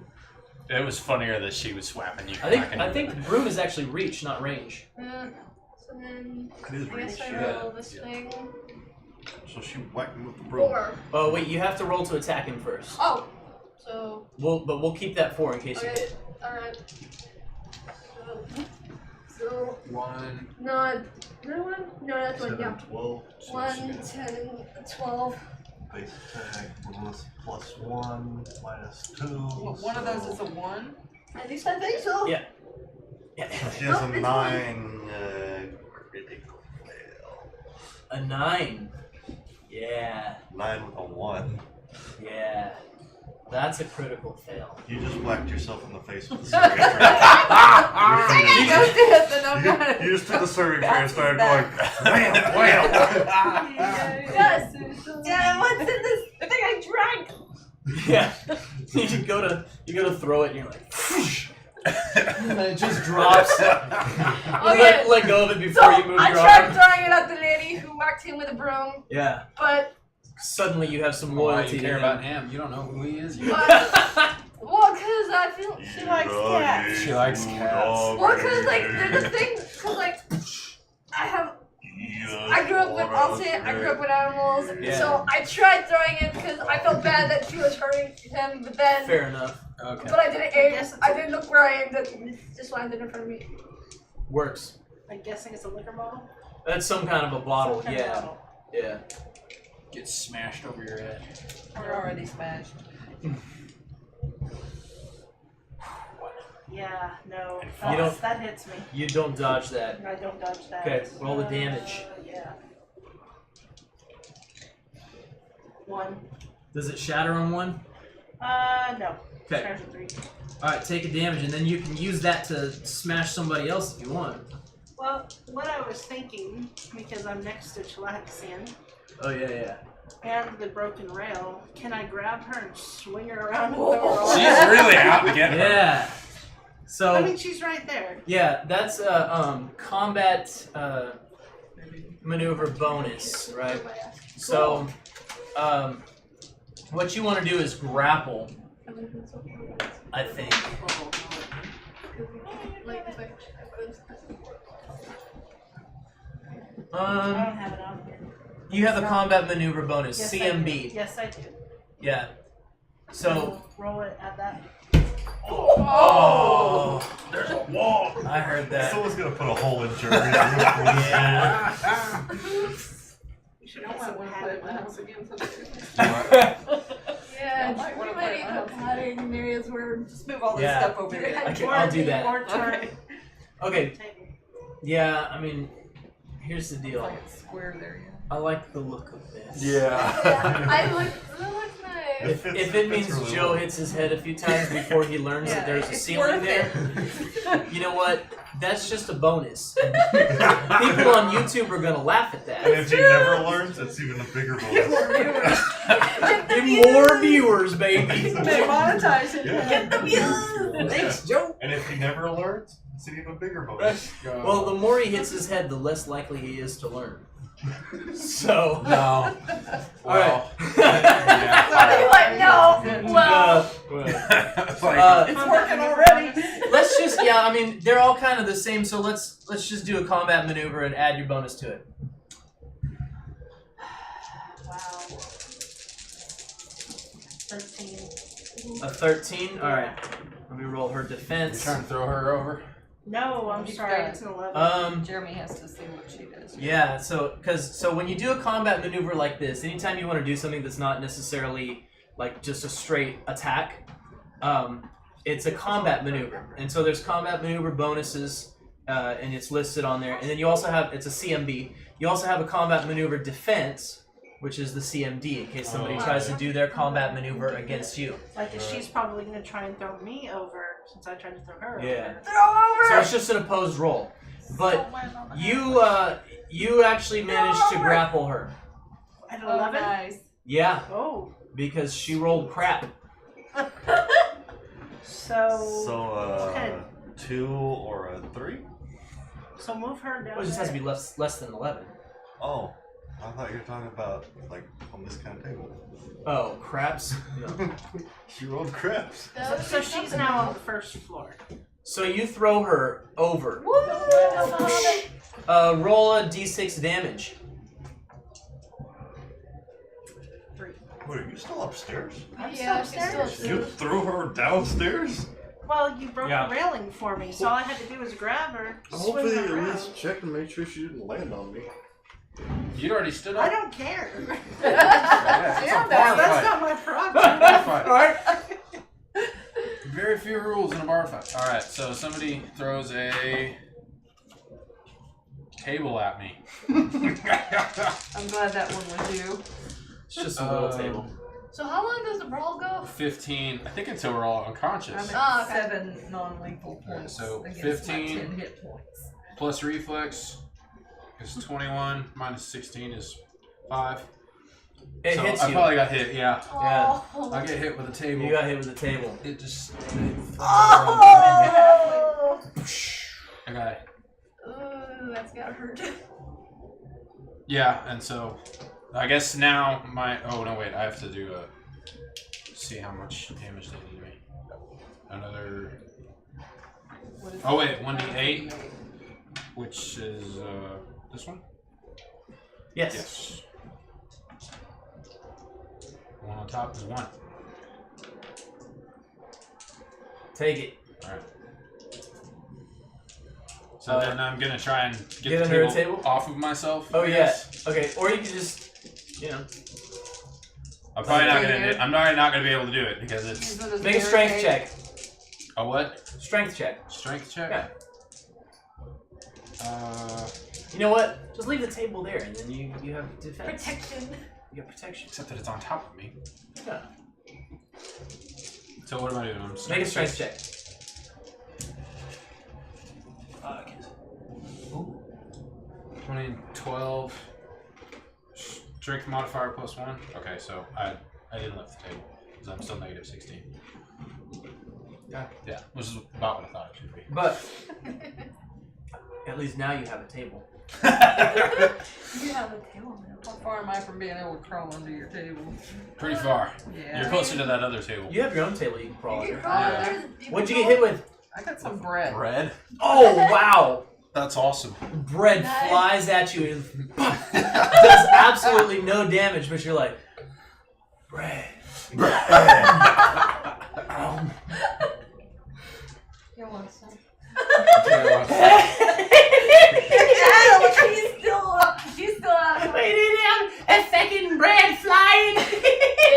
It was funnier that she was swapping you. I think broom is actually reach, not range. So then, It is I range. guess I Yeah. roll this thing. So she whacked me with the broom. 4. Oh wait, you have to roll to attack him first. Oh. So, We'll keep that 4 in case you okay. hit. Alright. So, 1. no, no, that's 1, 7, yeah. 12. 1, 10, 12. Base attack plus 1 minus 2. One of those is a 1. At least I think so. Yeah. So she has Oh, a it's 9 critical fail. A 9. Yeah. 9 with a 1. Yeah. That's a critical fail. You just whacked yourself in the face with the serving tray. Don't do it, then I'm not. You just took the serving tray and started That's going, wham, wham. Yes. Yeah, what's in this thing I drank? Yeah. you go to throw it and you're like, whoosh, and then it just drops. Okay. Let go of it before So you move I your tried arm. throwing it at the lady who whacked him with a broom, Yeah. but Suddenly you have some Why loyalty you to care him. about him? You don't know who he is. well, cause I feel She likes cats. She likes cats. well, cause like there's a thing, cause like I grew up with animals, Yeah. so I tried throwing it because I felt bad that she was hurting him, but then Fair enough. Okay. but I didn't aim. I didn't look where I aimed it. It just landed in front of me. Works. I'm guessing it's a liquor bottle. That's some kind of a bottle. Some kind of Yeah. bottle. Yeah. Get smashed over your head. We're already smashed. Yeah, no. You don't- That hits me. You don't dodge that. I don't dodge that. Okay, roll the damage. Yeah. 1. Does it shatter on one? No. Okay. Shatters a 3. Alright, take a damage and then you can use that to smash somebody else if you want. Well, what I was thinking, because I'm next to Chilaxian Oh yeah. and the broken rail, can I grab her and swing her around and throw her off? She's really out to get her. Yeah. So I mean, she's right there. yeah, that's a combat maneuver bonus, right? So what you want to do is grapple, I think. I don't have it on here. You have the combat maneuver bonus, Yes, CMB. Yes, I do. Yeah. So roll it at that. oh, There's a wall. I heard that. Someone's gonna put a hole in Jeremy's roof. Yeah. You should I get might some want to play at my padding. house again Yeah, I wanna we play might at need my to house. put padding in areas where Just move all this Yeah. stuff over there. I'll do that. Or turn Okay. Okay. the table. Yeah. I mean, here's the It's deal. like it's square there, yeah. I like the look of this. yeah, I look nice. If fits- it fits means really Joe well. hits his head a few times before he learns that there's a it's ceiling worth there, it. you know what? That's just a bonus. People on YouTube are gonna laugh at And that. if he never learns, it's even a bigger bonus. Get more viewers, baby. They monetize it. Yeah. Get the views. Thanks, Joe. And if he never learns, it's an even bigger bonus. Well, the more he hits his head, the less likely he is to learn. So, No. Alright. Yeah. What? No. Well, It's like, It's working already. let's just I mean, they're all kind of the same. So let's just do a combat maneuver and add your bonus to it. Wow. 13. A 13. All right. Let me roll her you're defense. trying to throw her over? No, I'm You've sorry. got- It's an 11. Jeremy has to see what she does. Yeah, so when you do a combat maneuver like this, anytime you want to do something that's not necessarily like just a straight attack, it's a combat maneuver. And so there's combat maneuver bonuses, and it's listed on there. And then you also have, it's a CMB. You also have a combat maneuver defense, which is the CMD in case somebody tries to do their combat maneuver against you. Like, she's probably going to try and throw me over since I tried to throw her Yeah. over. throw over. So it's just an opposed roll. But you actually managed to grapple her. At Oh, 11? nice. Yeah, Oh. because she rolled crap. So, So, okay. 2 or a 3? So move her down. Well, it just has to there. be less than 11. Oh, I thought you were talking about, like, on this kind of table. Oh, craps? No. She rolled craps. So she's now on the first floor. So you throw her over. Woo! Roll a d6 damage. 3. Wait, are you still upstairs? I'm Yeah, still she's still upstairs. You threw her downstairs? Well, you broke Yeah. the railing for me, so all I had to do was grab her, swing Hopefully, her at around. least check to make sure she didn't land on me. You'd already stood I up. don't care. Yeah, it's a bar That's fight. not my prerogative. Bar fight. Very few rules in a bar fight. Alright, so somebody throws a table at me. I'm glad that one was you. It's just a little table. So how long does the brawl go? 15. I think until we're all unconscious. I'm Oh, at okay. 7 non-lethal points. so against 15. my 10 hit points. Plus reflex is 21. Minus 16 is 5. It so hits I you. probably got hit. Yeah. Yeah. Oh. I get hit with a table. You got hit with the table. It just. Oh. Okay. Ooh, that's gotta hurt. Yeah, and so I guess now my. Oh no, wait. I have to do a. See how much damage they do to me. Another. What is Oh it? wait, 1d8, which is this one. Yes. Yes. One on top is 1. Take it. Alright. So then I'm gonna try and get get the under a table, table? off of myself. Oh I yeah. guess. Okay. Or you can just, you know, I'm probably not gonna. Here. I'm probably not gonna be able to do it because it's make a strength check. a what? Strength check. Strength check. Yeah. Uh, You know what? Just leave the table there, and then you have defense. Protection. You have protection. except that it's on top of me. Yeah. So what am I doing? I'm Make a strength check. 20, 12. Strength modifier plus 1. Okay, so I didn't lift the table because I'm still negative 16. Yeah. Yeah, which is about what I thought it should be. But at least now you have a table. You have a tail now. How far am I from being able to crawl under your table? Pretty far. Yeah. You're closer to that other table. You have your own table you can crawl You can under. crawl Yeah. under the- What'd you get hit with? I got some bread. Bread? Oh wow! That's awesome. Bread Nice. flies at you and does absolutely no damage, but you're like, bread. You want some? She's still out. We didn't have a second bread flying.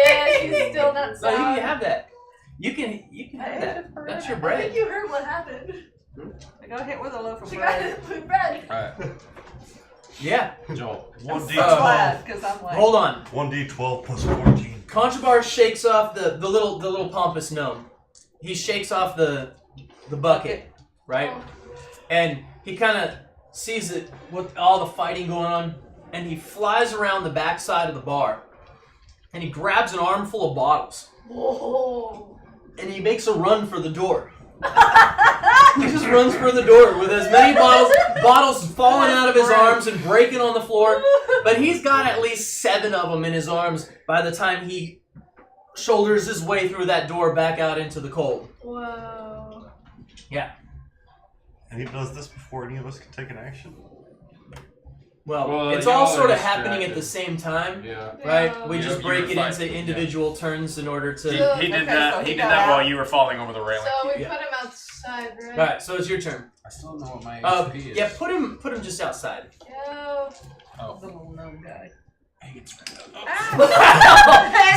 Yeah, she's still not So you sound. can have that. You can have that. That's your I bread. think you heard what happened. I got hit with a loaf of She got bread. hit with bread. Alright, Yeah. Joel. I'm 1d12. glad because I'm like, Hold on. 1d12 plus 14. Contrabar shakes off the little pompous gnome. He shakes off the bucket, right? And he kind of sees it with all the fighting going on, and he flies around the backside of the bar, and he grabs an armful of bottles, Whoa. and he makes a run for the door. He just runs for the door with as many bottles falling out of his arms and breaking on the floor. But he's got at least 7 of them in his arms by the time he shoulders his way through that door back out into the cold. Whoa. Yeah. And he does this before any of us can take an action? Well, it's y'all all are sort of happening at distracted. the same time, Yeah. right? We Yeah. just You break were it into fighting, individual turns in order to. He So- did okay, that. so He he did got that while out. you were falling over the railing. So we Yeah. put him outside, right? Right, so it's your turn. I still don't know what my HP is. Yeah, put him just outside. Yo. Oh. the little gnome guy. He gets rid of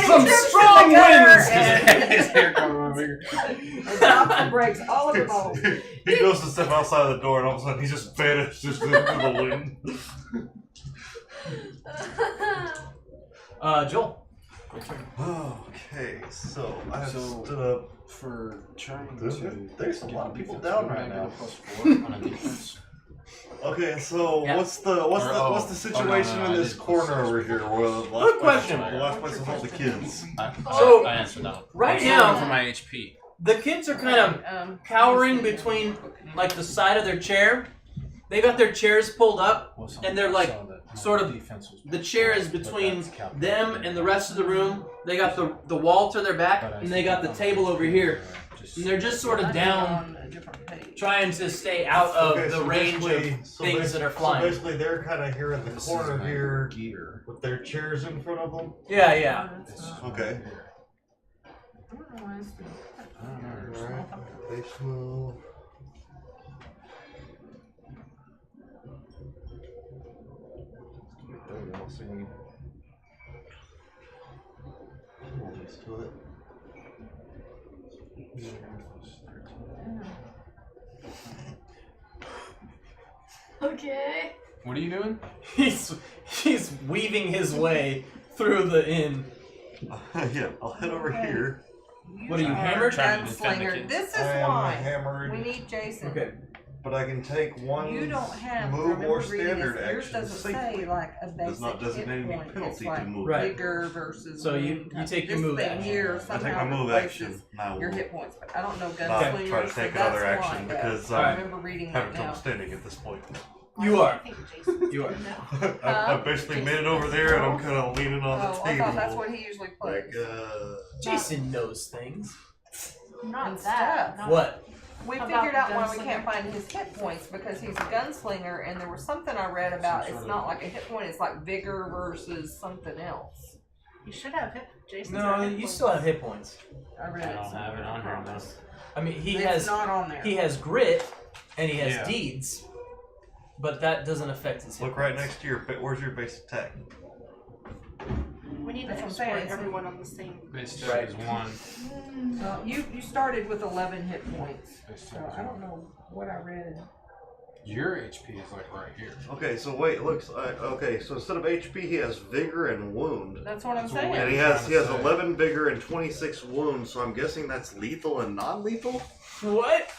Some strong winds. His hair coming on my finger. It drops and breaks all of the bottles. He goes to step outside the door and all of a sudden he just vanishes into the wind. Joel. Your turn. Okay, so I have So- stood up. For trying There's a get lot of people defense, down we're right negative now. +4 on a defense. Okay, so Yeah. what's the no, situation no, in I this did corner over here where the Good last question. place, the last place is all the kids? So- I answered that. Right I'm now- sorry for my HP. The kids are kind of cowering between like the side of their chair. They got their chairs pulled up. And they're, like, sort of- The chair is between them and the rest of the room. They got the wall to their back, and they got the table over here. And they're just sort of down, on a different page. trying to stay out of Okay, the so range basically- of so things that are flying. So basically, they're kind of here in the This corner is my here gear. with their chairs in front of them. Yeah, yeah. Okay. I don't know why it's still- I don't know. Alright. Base move. There we go. So you pull these to it. Okay. What are you doing? He's weaving his way through the inn. Yeah, I'll head over here. What are you, hammered? Trying to defend the Gunslinger. kids. This is I am why hammered, we need Jason. Okay. but I can take one You don't have move or remember reading standard this, yours action doesn't say safely. like a basic Does not designate hit any point. penalty It's to like move. Right. bigger versus So you wound. take your This move thing action. here I take my somehow move replaces action. Now your we'll hit points, but I don't know not gunslinger. try to so take that's another why action it does. because I I'm remember reading having that trouble now. standing at this point. You are. I think Jason. You are. I basically made it over there and I'm kind of leaning on the Oh, table. I thought that's what he usually plays. Like, Jason knows things. Not And that. stuff. Not What? We About figured out the why we gunslinger. can't find his hit points because he's a gunslinger, and there was something I read about. Some It's sort not of- like a hit point; it's like vigor versus something else. You should have hit Jason's No, got hit you points. still have hit points. I read I it. don't have it on here, though. I mean, he It's has not on there. he has grit and he has Yeah. deeds, but that doesn't affect his hit look right points. next to your. Where's your base attack? We need to That's what I'm saying, export it's- everyone on the same. Base Right. attack is 1. You started with 11 hit points, Base so attack is I 1. don't know what I read. Your HP is like right here. Okay, so wait, looks okay. So instead of HP, he has vigor and wound, That's what I'm That's what saying. we- and he trying has to he has say. 11 vigor and 26 wounds. So I'm guessing that's lethal and non-lethal. What?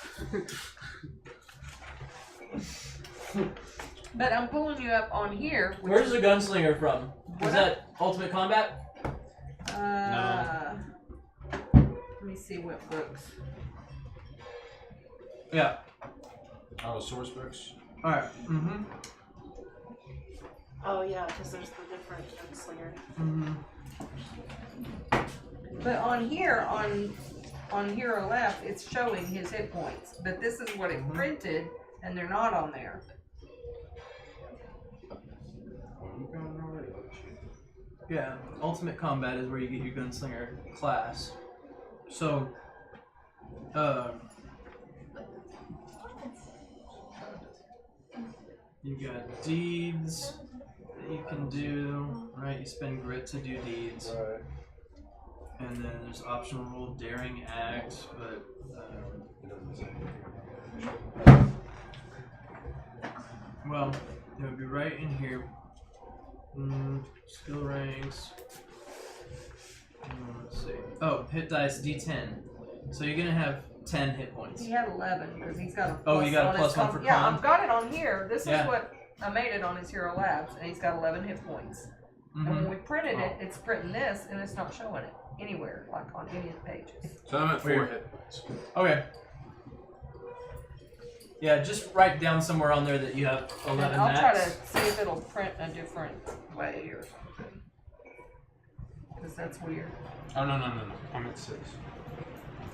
But I'm pulling you up on here. which Where's is- the gunslinger from? What Is that Ultimate Combat? Let me see what books. Yeah. Oh, source books. All right. Mm-hmm. Oh yeah, because there's the different gunslinger. Mm-hmm. But on here, on Hero Left, it's showing his hit points. But this is what it printed, and they're not on there. Yeah. Ultimate Combat is where you get your gunslinger class. So, you got deeds that you can do, right? You spend grit to do deeds. Right. And then there's optional rule daring act, but well, it would be right in here. Skill ranks. Let's see. Oh, hit dice D10. So you're gonna have 10 hit points. He had 11 because he's got a plus. Oh, you got a on plus his one for Yeah, con? I've got it on here. This Yeah. is what I made it on his Hero Labs, and he's got 11 hit points. And Mm-hmm. when we printed it, it's printing this, and it's not showing it anywhere, like on any of the pages. So I'm at 4 Weird. hit points. Okay. Yeah, just write down somewhere on there that you have 11 And I'll max. try to see if it'll print a different way or something. Because that's weird. Oh, no. I'm at 6.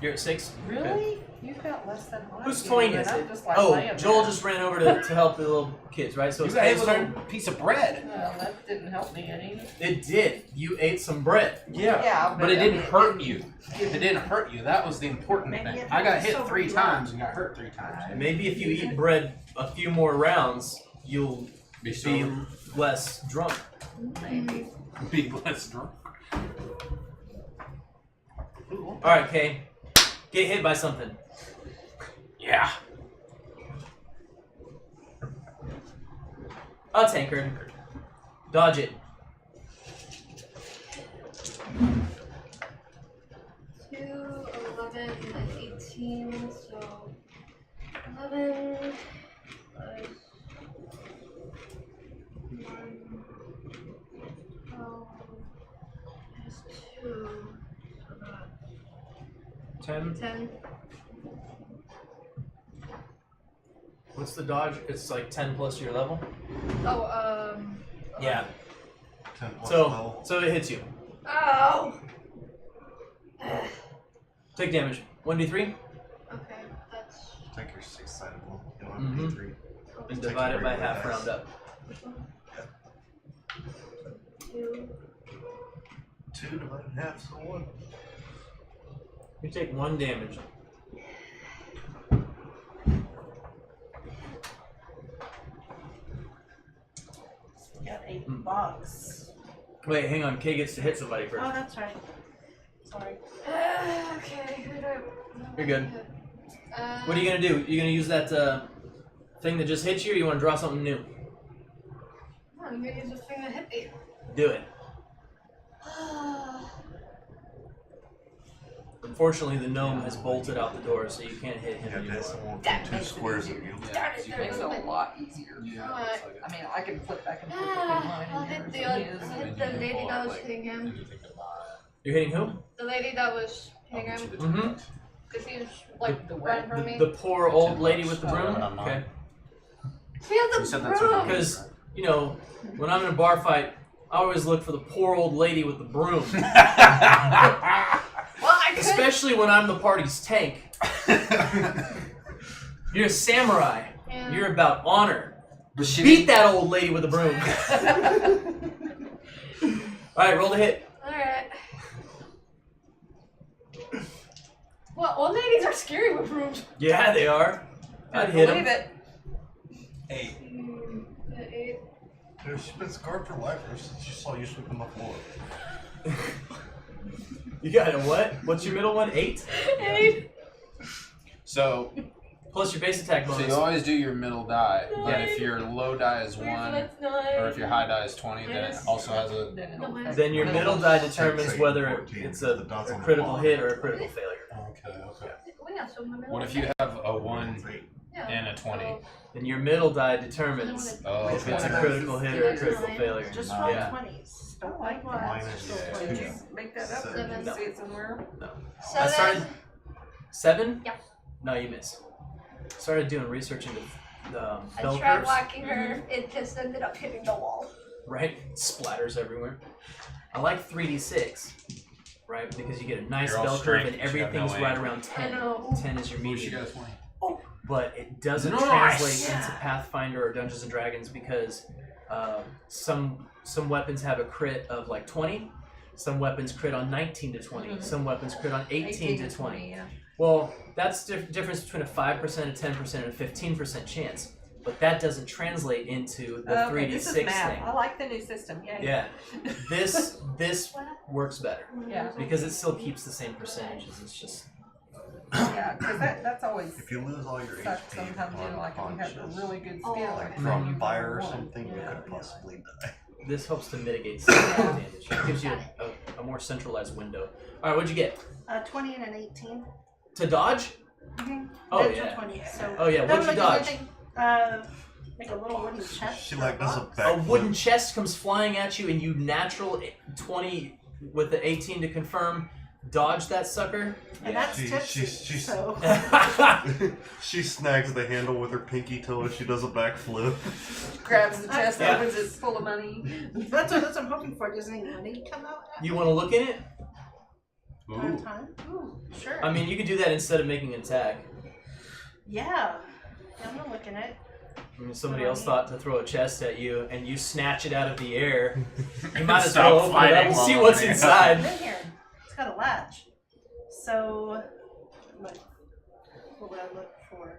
You're at 6? Okay. Really? You've got less than I Whose do, coin and is I'm it? just like Oh, laying Joel there. just ran over to help the little kids, right? So You it's got a Kate's little turn? piece of bread. Well, that didn't help me any. It did. You ate some bread. Yeah, But it I didn't mean, hurt you. It didn't hurt you. That was the important Maybe thing. it I got hurt hit so 3 bad. times and got hurt 3 times. And maybe if you eat bread a few more rounds, you'll Be be sober. less drunk. Maybe. Be less drunk. Alright, Kay. Get hit by something. Yeah. A tankard. Dodge it. 2, 11, and 18, so 11 plus 1, 12 plus 2, so that's 10. 10. What's the dodge? It's like 10 plus your level? Oh, Yeah. 10 plus So, level. so it hits you. Oh! Take damage. 1d3 Okay, that's Take your 6-sided one. You don't Mhm. have to do 3. and Take divide your it by regular half, dice. round up. which one? 2. 2 divided in half, so 1. You take 1 damage. Got a box. Wait, hang on. Kay gets to hit somebody Oh, first. that's right. Sorry. Okay, who do I... You're good. What are you gonna do? You gonna use that thing that just hit you, or you want to draw something new? I'm gonna use the thing that hit me. Do it. Unfortunately, the gnome has bolted out the door, so you can't hit him Yeah, anymore. that's someone That within 2 makes it squares of easier. you. Yeah, it makes it a lot easier. Alright. I mean, I can flip back and forth between mine I'll and hit yours the, and his. I'll hit the lady that was hitting him. Anything to buy. You're hitting who? The lady that was I'll hitting get you him. the Mhm. $10. Because he was like The running from me. The poor old lady with the Oh, broom? I'm not. Okay. He had You the said that's broom. what Because, you know, when I'm in a bar fight, I always look for the poor old lady with the broom. Well, I could. Especially when I'm the party's tank. You're a samurai. Yeah. You're about honor. But she Beat that old lady with the broom. Alright, roll the hit. Alright. Well, old ladies are scary with brooms. Yeah, they are. I'd hit Believe him. it. 8. Eight. Dude, she's been scarred for life ever since she saw you sweeping the floor. You got a what? What's your middle one? 8? Eight. So Plus your base attack you bonus. always do your middle die, but Nine. if your low die is 1, That's 9. or if your high die is 20, then it also has a. Then your middle die determines Say whether 14, it's the a dots on the critical bottom. hit or a critical failure. Okay. Yeah, so my middle What if you have a 1 Yeah. and a 20? Then your middle die determines Oh, if it's a okay. critical hit or a critical failure. Just roll Yeah. 20s. I Don't like like that. what? Just roll Minus 20s. Did you make that up or did you No. see it somewhere? I started 7? Yeah. No, you miss. Started doing research into the I bell tried curves. whacking her, it just ended up hitting the wall. Right? Splatters everywhere. I like 3d6, right? Because you get a nice You're all bell curve strength, and but you have no everything's right aim. around 10. I know. 10 is your What if she median. got a 20? But it doesn't Nice! translate into Yeah. Pathfinder or Dungeons and Dragons because some weapons have a crit of like 20. Some weapons crit on 19 to 20. Some weapons crit on 18 to 20. Yeah. Well, that's the difference between a 5%, a 10%, and a 15% chance. But that doesn't translate into the Okay, 3d6 this is math. thing. I like the new system. Yay. Yeah, this works better Yeah. because it still keeps the same percentages. It's just Yeah, because that's always If you lose all your sucks HP sometimes, you know, like if you have a punches, really good Oh, skill. like and from you fire or roll one. something, you Yeah. could possibly die. this helps to mitigate some of the damage. It gives you a more centralized window. All right, what'd you get 20 and an 18. to dodge? Mm-hmm. Oh, Natural yeah. 20. So Oh yeah, that what'd you was like dodge? like a little wooden chest. She or like does a box. A backflip. wooden chest comes flying at you, and you natural 20 with the 18 to confirm. Dodge that sucker. And that's She- tipsy. she's- So She snags the handle with her pinky toe and she does a backflip. Grabs the chest, Yeah. opens it, it's full of money. that's what I'm hoping for. Does any money come out at You want to look in it? one time? Ooh, sure. I mean, you could do that instead of making an attack. Yeah. I'm gonna look in it. I mean, somebody else thought to throw a chest at you, and you snatch it out of the air. You might as Stop well open it up fighting and while see what's opening it. inside. It's in here. It's got a latch. So, what would I look for?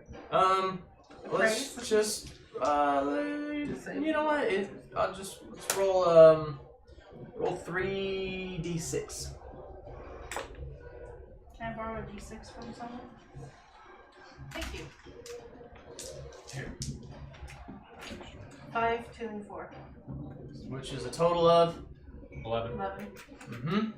Let's Praise? just you know what? Let's roll roll 3d6. Can I borrow a d6 from someone? Thank you. Here. 5, 2, and 4. Which is a total of 11. 11. mm-hmm.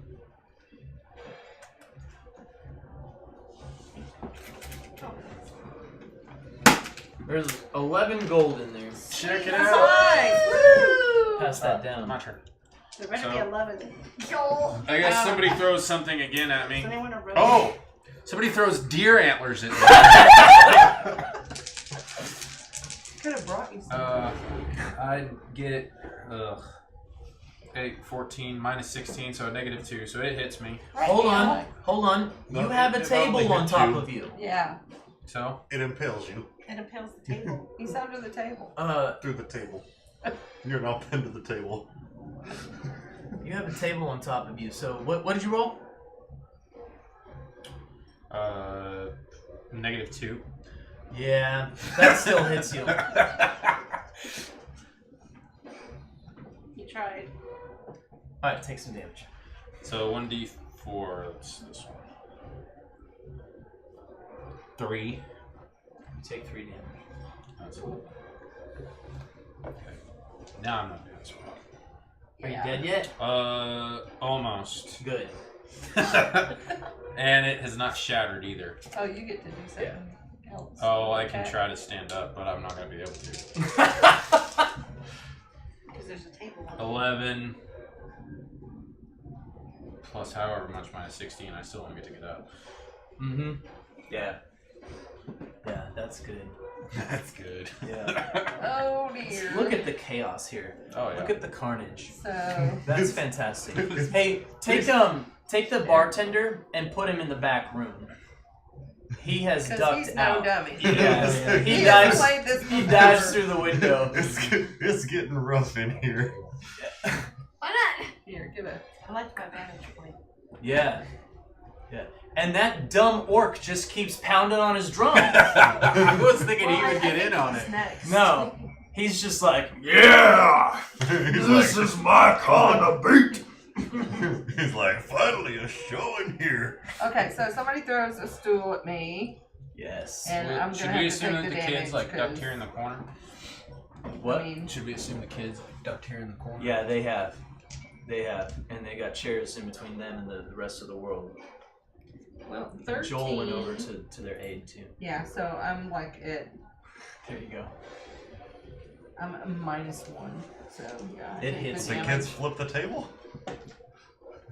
There's 11 gold in there. Check it That's out. nice. Pass that down. My turn. There better be So- 11. Yo. I guess somebody throws something again at me. Does anyone know Oh! Somebody throws deer antlers at me. Could have brought you some. I get 8, 14, minus 16, so a -2, so it hits me. Hold on. No, You have a it only table on hit top you. of you. Yeah, So, It impales you It impales the table. he's under the table. through the table. You're now pinned to the table. You have a table on top of you. So what did you roll? -2. Yeah, that still hits you. You tried. All right, take some damage. So 1d4, that's this one. 3. You take 3 damage. That's cool. Okay. Now I'm not doing so well. Are you dead yet? Almost. Good. And it has not shattered either. Oh, you get to do something else. Oh, I can Okay. try to stand up, but I'm not going to be able to. Because there's a table on 11 plus however much minus 16, I still don't get to get up. Mm-hmm. Yeah. Yeah, that's good. That's good. Yeah. Oh dear. Look at the chaos here. Oh, yeah. Look at the carnage. So, That's fantastic. Hey, take the bartender and put him in the back room. He has because ducked he's no out. dummy. Yeah. He He has dives. played this He before. dives through the window. It's getting rough in here. Why not? Here, give it. I like my vantage point. Yeah. Yeah. And that dumb orc just keeps pounding on his drum. I was thinking he I would get think in on he's it. Next. No. He's just like, yeah! This is my kind of beat. He's like, finally a show in here. Okay, so somebody throws a stool at me, Yes. and I'm Should gonna we have to assume take that the the damage. kids like ducked 'cause, here in the corner? What? I mean, Should we assume the kids ducked here in the corner? Yeah, they have. They have. And they got chairs in between them and the rest of the world. well, 13. Joel went over to their aid, too. Yeah, so I'm like at There you go. I'm a -1. So yeah. I It take hits the The damage. kids flip the table?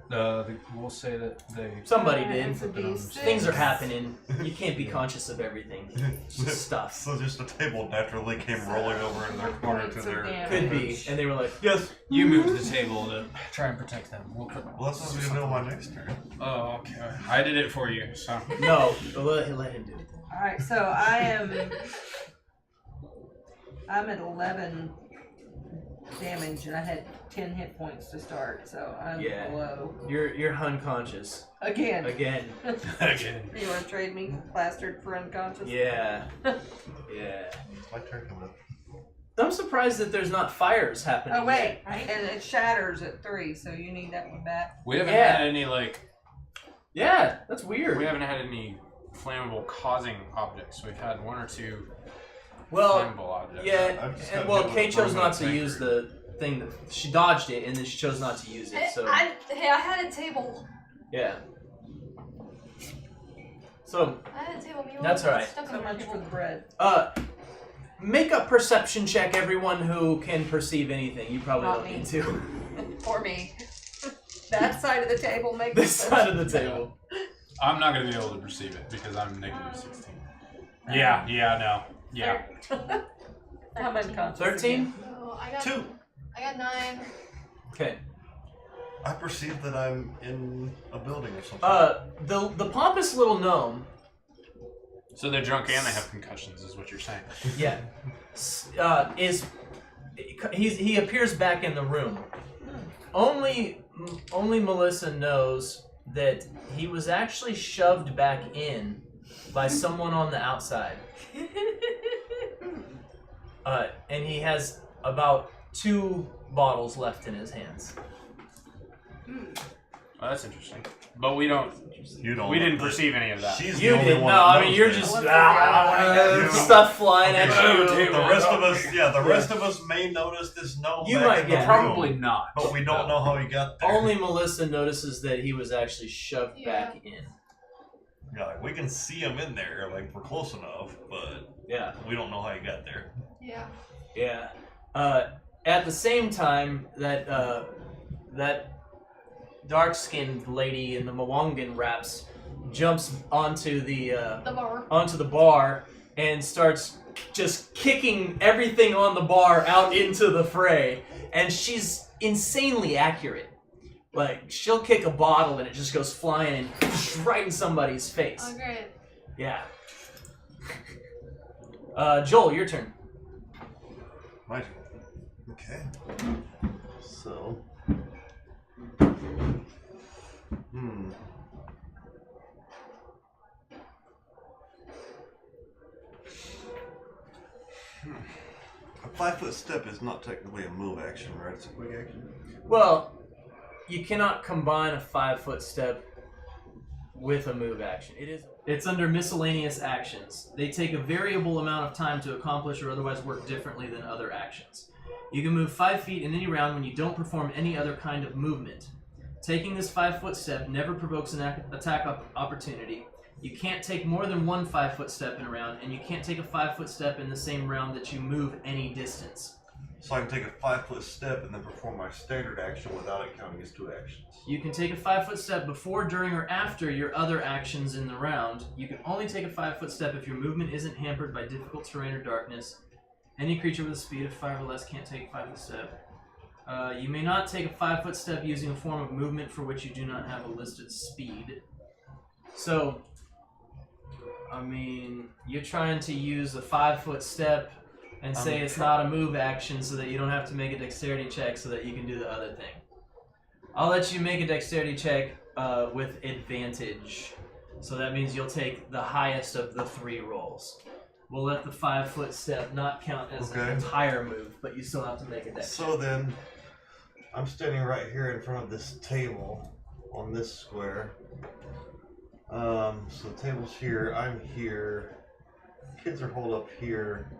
We'll say that they. Somebody Yeah, did. it's a D6. Things are happening. You can't be conscious of everything. It's just stuff. So just the table naturally came rolling over in their corner to Points of their... damage. Could be. And they were like, yes. You moved the table to try and protect them. We'll put. Well, that's what I'm gonna do on my next turn. Oh, okay. I did it for you, so. No. Let him do it. Alright, so I'm at 11 damage and I had 10 hit points to start, so I'm Yeah. low. You're unconscious. Again. Again. Again. You wanna trade me plastered for unconscious? Yeah. Yeah. It's my turn coming up. I'm surprised that there's not fires happening. Oh wait, yet. and it shatters at 3, so you need that one back. We haven't Yeah. had any like. Yeah, that's weird. We haven't had any flammable causing objects. We've had one or two Well, flammable objects. yeah, I'm just and gonna well, do it Kay with chose Roman not to Tankard. use the thing that she dodged it, and then she chose not to use it. So I had a table. yeah. So I had a table. Me That's was alright. stuck So on my much for table. the bread. make a perception check, everyone who can perceive anything. You probably Not don't me. need to. For me. That side of the table makes This side of the table. I'm not gonna be able to perceive it because I'm -16. Yeah, no. Yeah. I'm unconscious. 13? Oh, I got 2. I got 9. Okay. I perceive that I'm in a building or something. The pompous little gnome, So they're drunk and they have concussions, is what you're saying. yeah, he appears back in the room. Only Melissa knows that he was actually shoved back in by someone on the outside. And he has about 2 bottles left in his hands. Well, that's interesting. But we don't. You don't. We didn't know that. perceive any of that. She's You the only didn't one know. that I mean, knows you're this. just Yeah. stuff flying at The you. rest of us, the rest of us may notice this gnome You back might, in the yeah. room, Probably not. but we don't know how he got there. Only Melissa notices that he was actually shoved back in. Yeah, like, we can see him in there, like we're close enough, but Yeah. we don't know how he got there. Yeah. Yeah. At the same time, that dark-skinned lady in the Mwangan wraps jumps onto the bar and starts just kicking everything on the bar out into the fray. And she's insanely accurate. Like, she'll kick a bottle and it just goes flying and right in somebody's face. Oh, great. Yeah. Joel, your turn. Right. Okay. So. A 5-foot step is not technically a move action, right? It's a quick action. Well, you cannot combine a 5-foot step with a move action. It's under miscellaneous actions. They take a variable amount of time to accomplish or otherwise work differently than other actions. You can move 5 feet in any round when you don't perform any other kind of movement. Taking this 5-foot step never provokes an attack opportunity. You can't take more than one 5-foot step in a round, and you can't take a 5-foot step in the same round that you move any distance. So I can take a 5-foot step and then perform my standard action without it counting as 2 actions. You can take a 5-foot step before, during, or after your other actions in the round. You can only take a 5-foot step if your movement isn't hampered by difficult terrain or darkness. Any creature with a speed of 5 or less can't take a 5-foot step. You may not take a 5-foot step using a form of movement for which you do not have a listed speed. So, I mean, you're trying to use a 5-foot step and say it's not a move action so that you don't have to make a dexterity check so that you can do the other thing. I'll let you make a dexterity check with advantage. So that means you'll take the highest of the 3 rolls. We'll let the 5-foot step not count as an entire move, but you still have to make a dex check. So then, I'm standing right here in front of this table on this square. So the table's here, I'm here, kids are holed up here.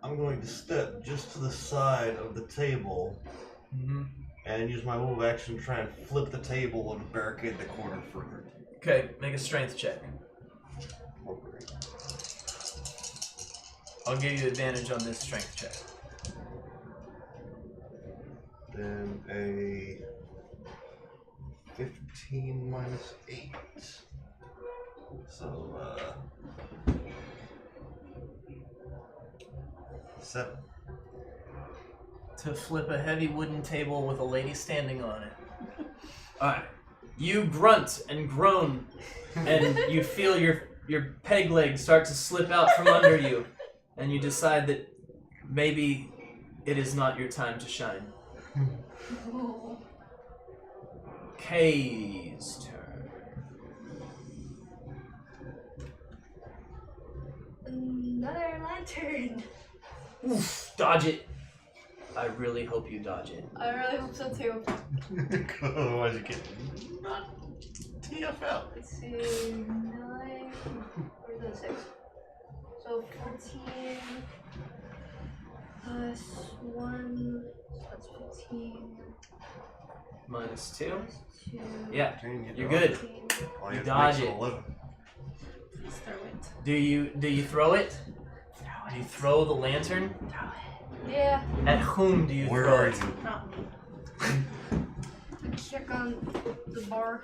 I'm going to step just to the side of the table and use my move action to try and flip the table and barricade the corner further. Okay, make a strength check. Okay. I'll give you advantage on this strength check. Then a 15 minus 8. So, 7. To flip a heavy wooden table with a lady standing on it. Alright. You grunt and groan, and you feel your peg leg start to slip out from under you, and you decide that maybe it is not your time to shine. Kay's turn. Another lantern. Oof, dodge it. I really hope you dodge it. I really hope so too. Otherwise you get not TFL. Let's see, 9, or is it 6? So 14 plus 1, so that's 15. Minus 2. Plus 2. Yeah, Dang, you're good. 15. All You have to dodge make it. 11. Please throw it. Do you throw it? Do you throw the lantern? Yeah, At whom do you Where throw are it? you? Not me. check on the bar.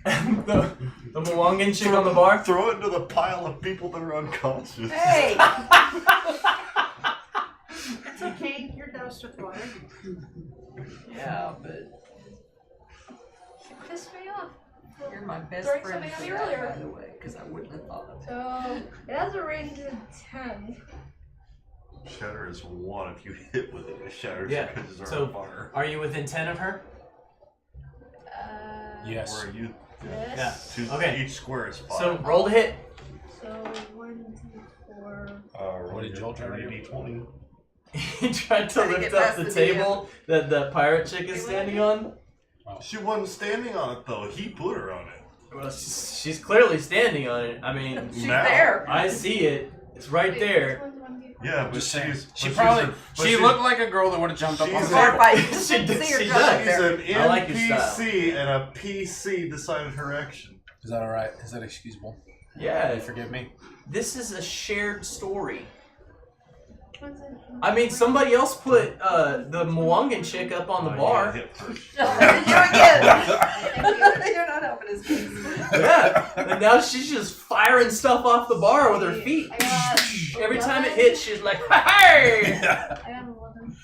the Mwangan chick on the bar? Throw it into the pile of people that are unconscious. Hey! It's okay, you're doused with water. Yeah, but She pissed me off. you're my best Throwing friend something for at me that, earlier. by the way, because I wouldn't have thought of it. So it has a range of 10. Shatter is 1 if you hit with it. It shatters Yeah, because it's so- on fire. Are you within 10 of her? Yes. Where are you? This. Okay. Each square is 5. So roll to hit. So 1, 2, 4. What did Joel try to do? D20. He tried to Trying to lift get up past the the table that the pirate chick is standing on. She wasn't standing on it though. He put her on it. Well, she's clearly standing on it. I mean, She's Now. there. I see it. It's right there. Yeah, but Just saying. she's She but probably she's she looked like a girl that would have jumped up on she's the a- table. Horrified. She Didn't does- see her she jump does. up She's there. an I like your NPC and a PC decided her action. Is that alright? Is that excusable? Yeah, You forgive me? this is a shared story. What's it? I mean, somebody else put the Mwangan chick up on the You bar. got hit first. You again. You're not helping his case. Yeah, and now she's just firing stuff off the bar with her feet. I got Every time it 11. hits, she's like, "Hey!" I got 11.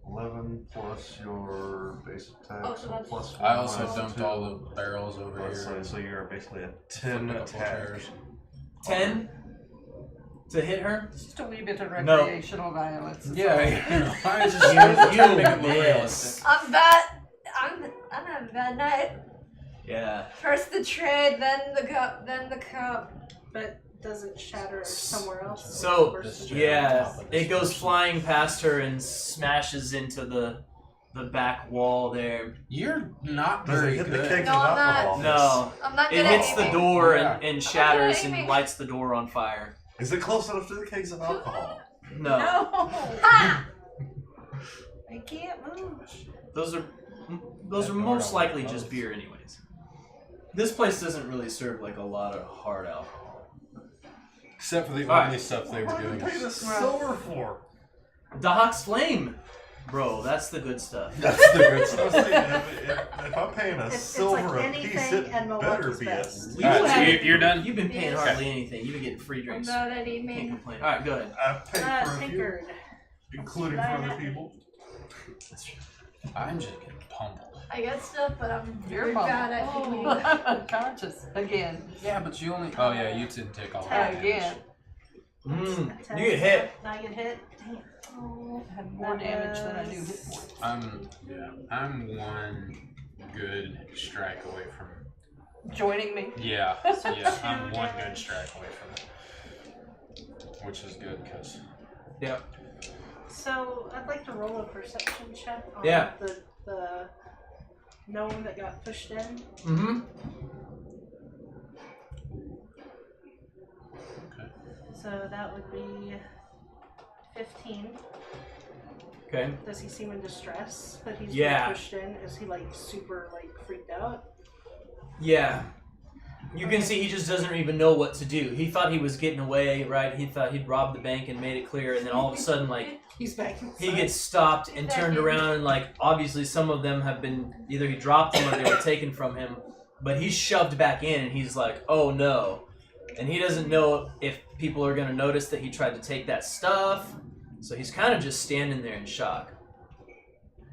11 plus your base attack. Oh, so that's- plus I 1 also minus dumped 2. all the barrels over here. So you're basically a Flipped 10 a couple attack. chairs. 10 to hit her. Just a wee bit of No. recreational violence. Yeah, you know, I was just You trying to make it look miss. realistic. I'm bad. I'm having a bad night. Yeah. First the trade, then the cup, then the cup. But does it shatter somewhere else? So, Versus- yeah, it goes flying past her and smashes into the back wall there. You're not Does it very hit the good. kegs No, of I'm not. alcohol? No, I'm not it good hits at the aiming. door Yeah. and shatters aiming. and lights the door on fire. Is it close enough to the kegs of alcohol? No, No. Ha! I can't move. those are Those are That most Lord likely knows. just beer, anyways. This place doesn't really serve like a lot of hard alcohol. Except for the Alright. only stuff they were What doing. did you pay the silver for? Dahak's Flame! Bro, that's the good stuff. That's the good I was stuff. thinking, if I'm paying a It's silver like a piece, anything it and better Milwaukee's be best. You Alright, so haven't- you're done? You've been paying Yes. hardly anything. You've been getting free drinks. About any Can't man. complain. Alright, go ahead. I've paid for a few, Tankard. including for other people. I'm just getting pummeled. I got stuff, but I'm You're very bad at bummed. feeding. I'm unconscious again. Yeah, but you only. Oh yeah, you didn't take all that damage. Again. You get hit. I get hit. Damn. I have more damage than I do hit points. I'm one good strike away from. Joining me. Yeah, I'm one good strike away from it, which is good because. Yep. So I'd like to roll a perception check on Yeah. the gnome that got pushed in. Mm-hmm. Okay. So that would be 15. Okay. Does he seem in distress that he's Yeah. been pushed in? Is he like super like freaked out? Yeah. You can see he just doesn't even know what to do. He thought he was getting away, right? He thought he'd robbed the bank and made it clear, and then all of a sudden, like, He's back inside. he gets stopped and turned around, and, like, obviously some of them have been, either he dropped them or they were taken from him, but he's shoved back in, and he's like, oh no. And he doesn't know if people are going to notice that he tried to take that stuff, so he's kind of just standing there in shock.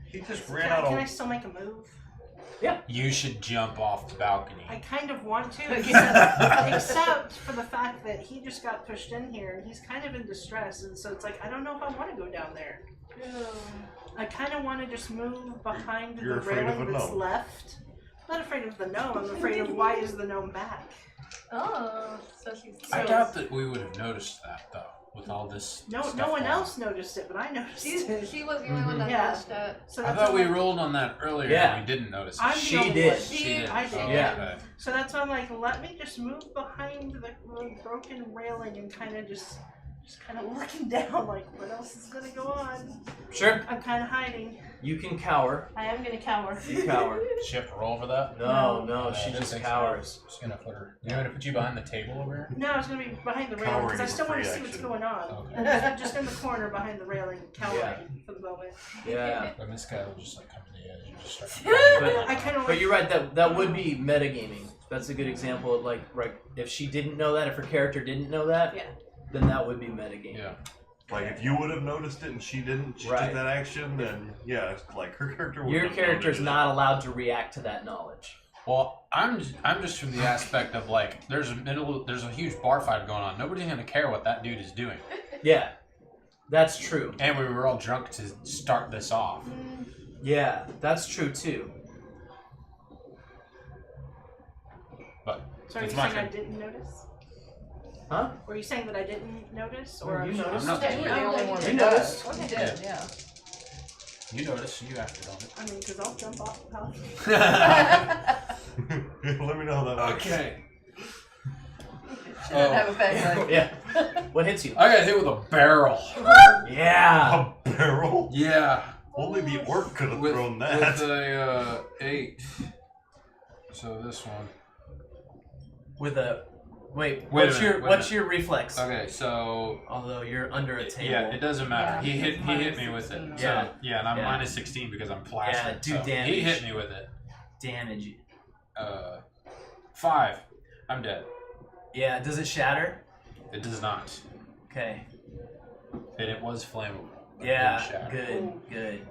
He just Can ran I, out can I of. still make a move? You should jump off the balcony. I kind of want to, Yeah. except for the fact that he just got pushed in here and he's kind of in distress, and so it's like I don't know if I want to go down there. I kind of want to just move behind You're the afraid of railing a that's gnome. left. I'm not afraid of the gnome. I'm afraid of why is the gnome back. Oh, so she's I So- doubt that we would have noticed that though, with all this. No, stuff no one going else noticed it, but I noticed it. she was the only one that Yeah. noticed it. So I that's thought why we I'm like- rolled on that earlier Yeah. and we didn't notice it. I'm the She only did. one. She did. I did. Oh, Yeah. okay. So that's why I'm like, let me just move behind the broken railing and kind of just kind of looking down, like what else is gonna go on? Sure. I'm kind of hiding. You can cower. I am gonna cower. You cower. Does she have to roll for that? No, I she didn't just think so. cowers. Just gonna put her. You want to put you behind the table over here? No, I was gonna be behind the railing because I Cowering is still a want to free see what's action. going on. Okay. I'm just in the corner behind the railing, cowering Yeah. for the moment. Yeah. But this guy will just like come to the edge and just start. But- I kind of But you're right, that would be metagaming. That's a good example of like, right, if she didn't know that, if her character didn't know that, Yeah. then that would be metagaming. Yeah. Like if you would have noticed it and she didn't, she Right. did that action, then yeah, it's like her character would Your character's not allowed to react to that knowledge. Well, I'm just from the aspect of like, there's a huge bar fight going on. Nobody's gonna care what that dude is doing, Yeah, that's true. and we were all drunk to start this off. Yeah, that's true too. But So are you it's my saying I turn. didn't notice? Huh? Were you saying that I didn't notice, No, or you was noticed. I'm not Yeah, saying you You're the know, only like, one you that noticed. does. You did, Yeah. yeah. You noticed. You acted on I mean, because I'll jump off the balcony. it. Let me know how that works. Okay. She didn't have a bag like Yeah. What hits you? I got hit with a barrel. Yeah. A barrel? Yeah. Only the orc could have thrown that. With a 8. So this one. With a Wait wait. a What's minute, your wait a what's your reflex? Okay, so Although you're under a table. yeah, it doesn't matter. Yeah, he hit minus me with it. 16. So, Yeah. yeah, and I'm Yeah. minus 16 because I'm plastered. do so damage. He hit me with it. Damage. 5. I'm dead. Yeah. Does it shatter? It does not. Okay. And it was flammable. but it Yeah. didn't shatter. Good. Good.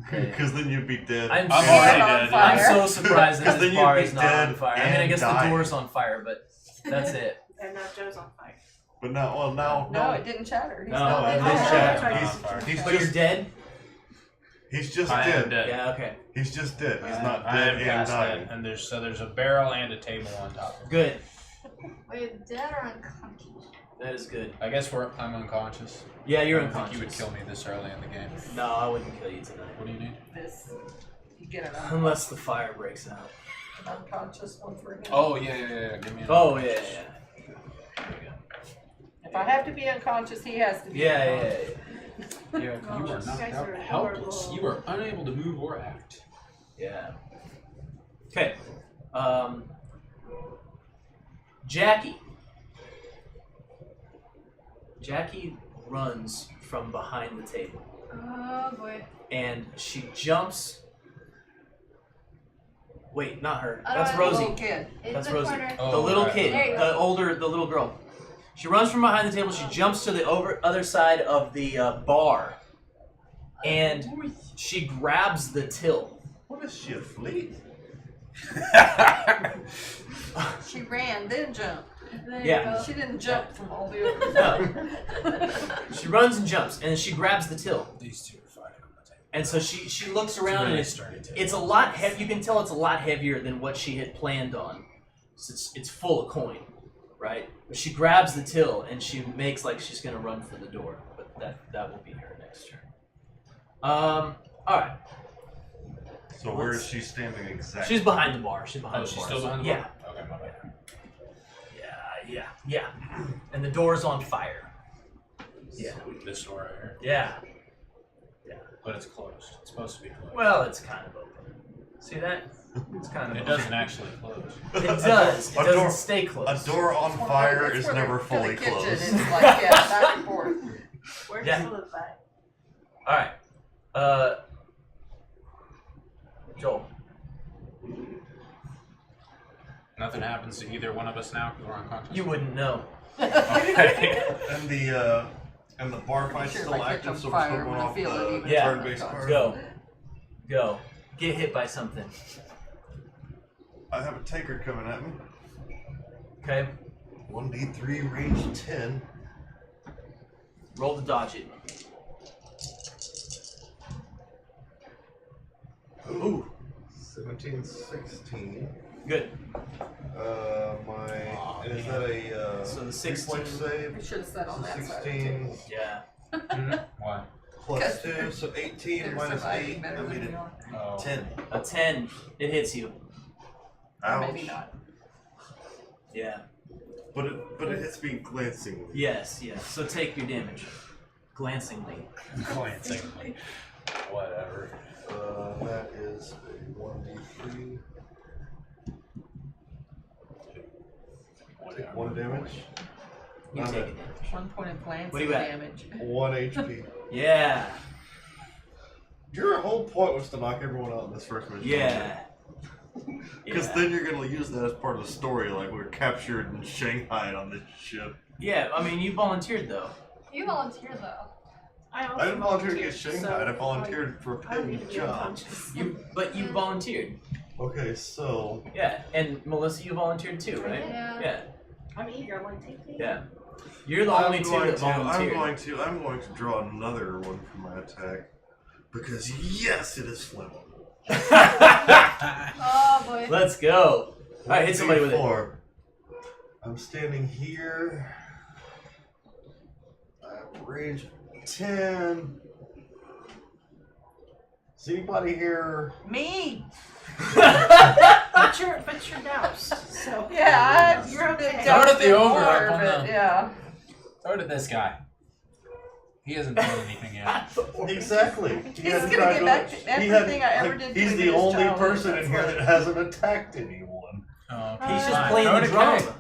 Okay. Because then you'd be dead. I'm I'm sorry. already on dead. fire. I'm so surprised that Because this then bar you'd is be not on dead fire. I mean, I and guess the dying. door's on fire, but that's it. And now Joe's on fire. But now, well, now, No, it didn't shatter. He's No, still no, dead. it Oh, didn't that's shatter. right. I'm on fire. He's But you're just, dead. he's just I am dead. dead. Yeah. Okay. He's just dead. He's not I dead am and past dying. that. And there's a barrel and a table on top of it. Good. Are you dead or unconscious? That is good. I guess I'm unconscious. Yeah, you're I don't think unconscious. you would kill me this early in the game. No, I wouldn't kill you tonight. What do you need? This. You get it Unless the fire breaks out. unconscious one for him. Oh yeah. Give me. Oh yeah, yeah. If I have to be unconscious, he has to be Yeah, yeah, unconscious. yeah. You're You Oh, are unconscious. knocked guys out are helpless. horrible. You are unable to move or act. Yeah. Okay. Jackie. Jackie runs from behind the table. Oh boy. And she jumps. Wait, not her. I don't That's know. Rosie. Little kid. In That's the Rosie. corner. Oh, The little right. kid, There you go. the little girl. She runs from behind the table. She jumps to the other side of the bar, and she grabs the till. What is she, a flea? She ran, then jumped. There you Yeah. go. She didn't jump from all the others. No. She runs and jumps, and she grabs the till. These two are fighting on the table. And so she looks around, and started it's a lot heavy. You can tell it's a lot heavier than what she had planned on. So it's full of coin, right? But she grabs the till, and she makes like she's gonna run for the door. But that will be her next turn. All right. So where is she standing exactly? She's behind the bar. She's behind Oh, the she's bar. still behind the Yeah. bar? Okay, my bad. Yeah. And the door's on fire. Yeah. This door right here. Yeah. But it's closed. It's supposed to be closed. Well, it's kind of open. See that? It's kind of It open. doesn't actually close. It does. It A doesn't door- stay closed. A door on fire That's is where never to the fully kitchen. closed. It's like, yeah, back and forth. Where's Yeah. the live by? All right. Joel. Nothing happens to either one of us now because we're unconscious. You wouldn't know. Okay. And the bar fight's Sure, still if I catch active, on so we're fire, still I'm going gonna off feel it the even Yeah. turn-based if I'm card. Go. Get hit by something. I have a tanker coming at me. Okay. 1d3 range 10. Roll to dodge it. Ooh. 17, 16. Good. Is that a So the 3-point 16. save? We should have said on So that side. 16 Yeah. Why? plus 2, so 18 They're minus surviving 8. better I than made we it are. Oh. 10. A 10. It hits you. Or Ouch. maybe not. Yeah. But it hits me glancingly. Yes. So take your damage. Glancingly. Glancingly. Whatever. That is a 1d3. Take 1 damage. You take it. 1 point of glancing What do you at? damage. 1 HP. Yeah. Your whole point was to knock everyone out in this first mission. Yeah. Because Yeah. then you're going to use that as part of the story, like we were captured in Shanghai on this ship. Yeah. I mean, you volunteered though. You volunteer though. I also I didn't volunteer to get volunteered, Shanghai, so I volunteered for a I don't need paid to be job. unconscious. But you volunteered. Okay, so Yeah. And Melissa, you volunteered too, right? Yeah. Yeah. I'm eager. I'm like, take me. Yeah. You're the only two that volunteered. I'm going to draw another one for my attack. Because yes, it is flammable. Oh boy. Let's go. Alright, hit somebody with it. 4. I'm standing here. I have range 10. Is anybody here? Me! But you're doused. So Yeah, You're I've been okay. Throw it at doused the in ogre water, up on but the- yeah. Throw it at this guy. He hasn't done anything yet. Exactly. He's gonna get back to everything I ever did to He's him the in his only childhood, person in that's here why. that hasn't attacked anyone. Oh, He's just fine. playing Throw the it at drum. Kay.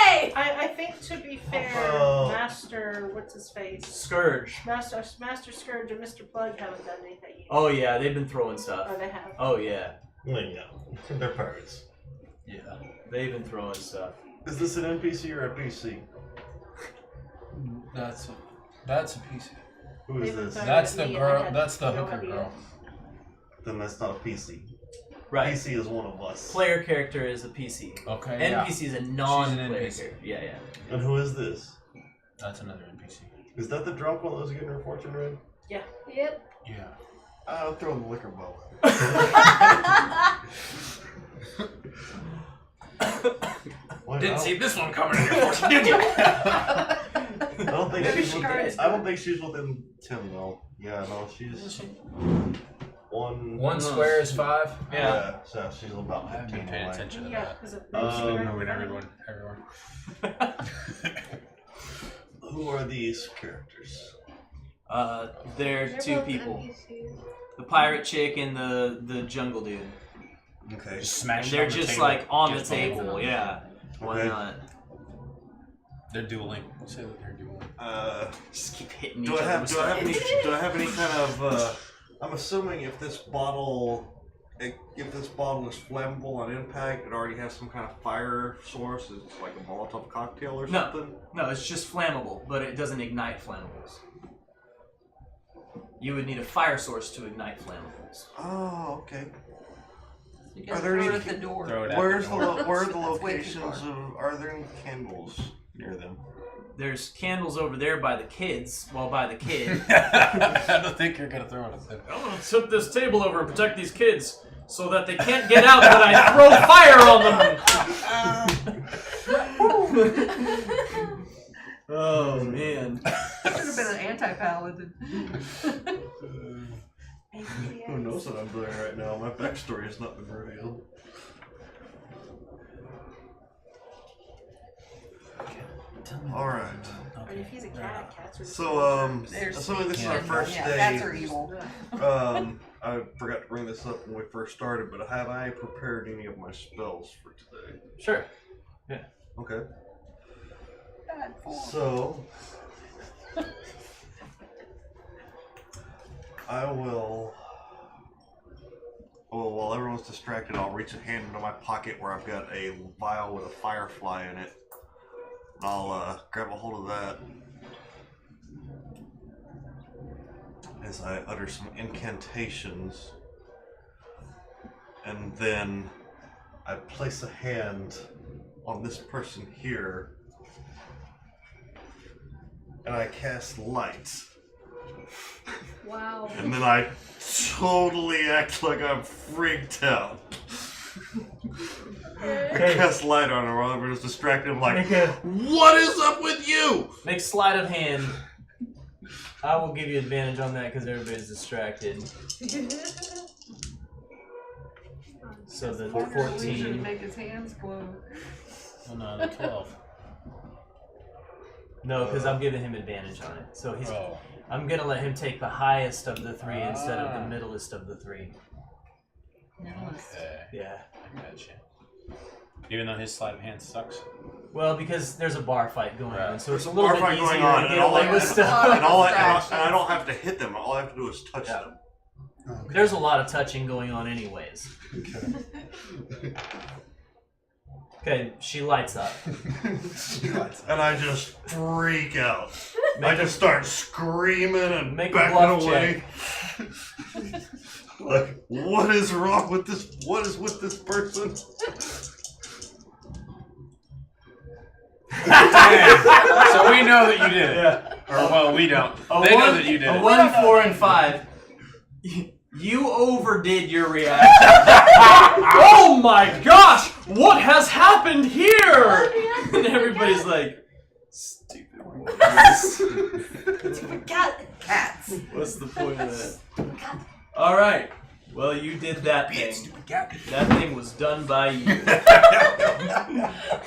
Hey! I think to be fair, Oh. Master, what's his face? Scourge. Master Scourge and Mr. Plug haven't done anything yet. Oh yeah, they've been throwing stuff. Oh, they have. Oh yeah. Well, yeah. They're pirates. Yeah. They've been throwing stuff. Is this an NPC or a PC? That's a piece. Who is They've been this? throwing That's at the me, girl. and I That's the had no hooker idea. girl. Then that's not a PC. Right. PC is one of us. Player character is a PC. Okay. Yeah. NPC is a non-player NPC. character. Yeah. And who is this? That's another NPC. Is that the drunk one that was getting her fortune read? Yep. Yeah. I'll throw the liquor bottle. Wait, Didn't see this one coming in your fortune, did you? I don't think Maybe she's she within. did. I don't think she's within 10 though. Yeah, no, she's one. One square is 5. Yeah. So she's about I haven't 15 been paying away. attention to Yeah, that. because it Moving everyone. Who are these characters? They're They're two both people. NPCs. The pirate chick and the jungle dude. Okay. Just And smash. they're it on the just table. like on the Just table. Yeah. Why Okay. not? They're dueling. Say that they're dueling. Just keep hitting Do each I other. have with do I have stuff. any do I have any kind of I'm assuming if this bottle is flammable on impact, it already has some kind of fire source. It's like a Molotov cocktail or No. something. No, it's just flammable, but it doesn't ignite flammables. You would need a fire source to ignite flammables. Oh, okay. You Are can there throw it any- at the door. Throw it at Where's the the door. where are the That's way too locations far. of? Are there any candles near them? There's candles over there by the kids. Well, by the kid. I don't think you're gonna throw it at them. I'm gonna tip this table over and protect these kids so that they can't get out when I throw fire on them. Oh man. Should have been an anti-paladin. Who knows what I'm doing right now? My backstory has not been revealed. Alright. But if he's a cat, cats are. So, There's assuming this is yeah, our first yeah, day, cats are evil. I forgot to bring this up when we first started, but have I prepared any of my spells for today? Sure. Okay. Bad form. So, I will. Oh, while everyone's distracted, I'll reach a hand into my pocket where I've got a vial with a firefly in it. And I'll grab a hold of that as I utter some incantations. And then I place a hand on this person here. And I cast light. Wow. And then I totally act like I'm freaked out. I cast light on her while everyone's distracted. I'm like, what is up with you? Make sleight of hand. I will give you advantage on that because everybody's distracted. So the Illusion 14. make his hands glow. Oh no, the 12. No, because I'm giving him advantage on it. So he's. Oh. I'm gonna let him take the highest of the three instead of the middlest of the three. Okay. Yeah. I gotcha. Even though his sleight of hand sucks. Well, because there's a bar fight going on, so it's a There's a little bar bit fight easier going on, to and get all away I- with stuff. And I don't have to hit them. All I have to do is touch them. There's a lot of touching going on, anyways. Okay, she lights up. And I just freak out. I Make a, just start screaming and Make a backing bluff away. Like, what is wrong with this? What is with this person? So we know that you did it. yeah. Or well, we don't. A They know one- that you did A it. 1, 4, and 5. You overdid your reaction. Oh my gosh! What has happened here? And everybody's like, stupid. Stupid cat. Cats. What's the point of that? All right. Well, you did that thing. That thing was done by you.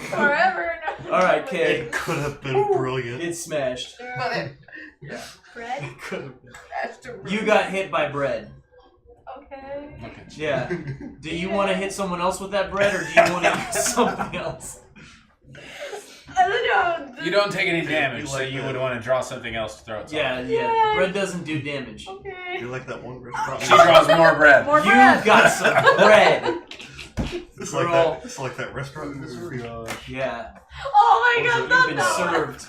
Forever. No. All right, Kay. It could have been brilliant. It's smashed. But it Bread. It could have been. has to You got hit by bread. Okay. Look at you. Yeah. Do you want to hit someone else with that bread, or do you want to use something else? I don't know. You don't take any damage, so like you that. would want to draw something else to throw at someone. Yeah. Bread doesn't do damage. Okay. You're like that one restaurant. She draws more bread. More You bread. got some bread. It's We're like all- that. It's like that restaurant in Missouri. Yeah. Oh my You've god, been not that. served.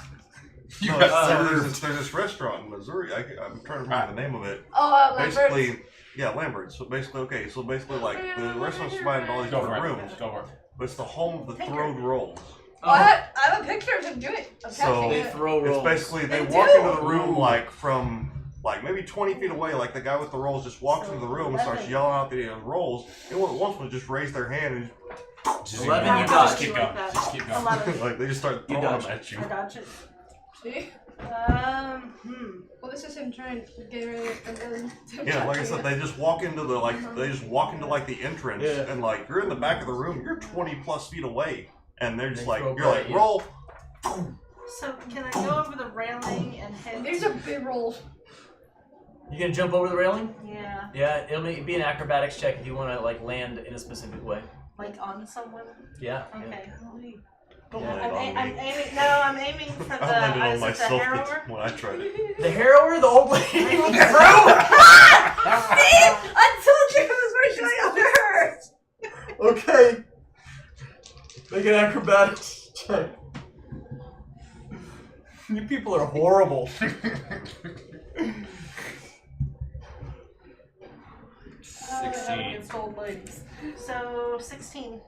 You No, got there's this restaurant in Missouri. I'm trying to remember the name of it. Oh, Lambert. Basically, yeah, Lambert. So basically, like the restaurant's divided all these Go for different it. rooms, Go for it. but it's the home of the throwed rolls. Oh, I have a picture of him doing it. I'm So- catching They it. throw rolls. It's basically they They walk do. into the room like from like maybe 20 feet away. Like the guy with the rolls just walks into the room and starts 11. yelling out the rolls. Anyone that wants to just raise their hand and Just 11, ignore you it. dodge. Just keep going. Just keep going. 11. like they just start You throwing dodge. them at you. I dodge it. See? Well, this is him trying to get rid of Yeah, like I said, they just walk into the the entrance, Yeah. and like you're in the back of the room, you're 20 plus feet away, and they're just They like throw you're bread like at you. roll. So can I go over the railing and hit? These are big rolls. You gonna jump over the railing? Yeah. Yeah, it'll be an acrobatics check if you want to like land in a specific way. Like on someone? Yeah. Okay. Don't Yeah. land on me. I'm aiming for the. I landed on is it the myself harrower? when I tried it. The harrower, the old lady. See? I told you it was going under her. Okay. Make an acrobatics check. You people are horrible. 16. Against old ladies. So 16.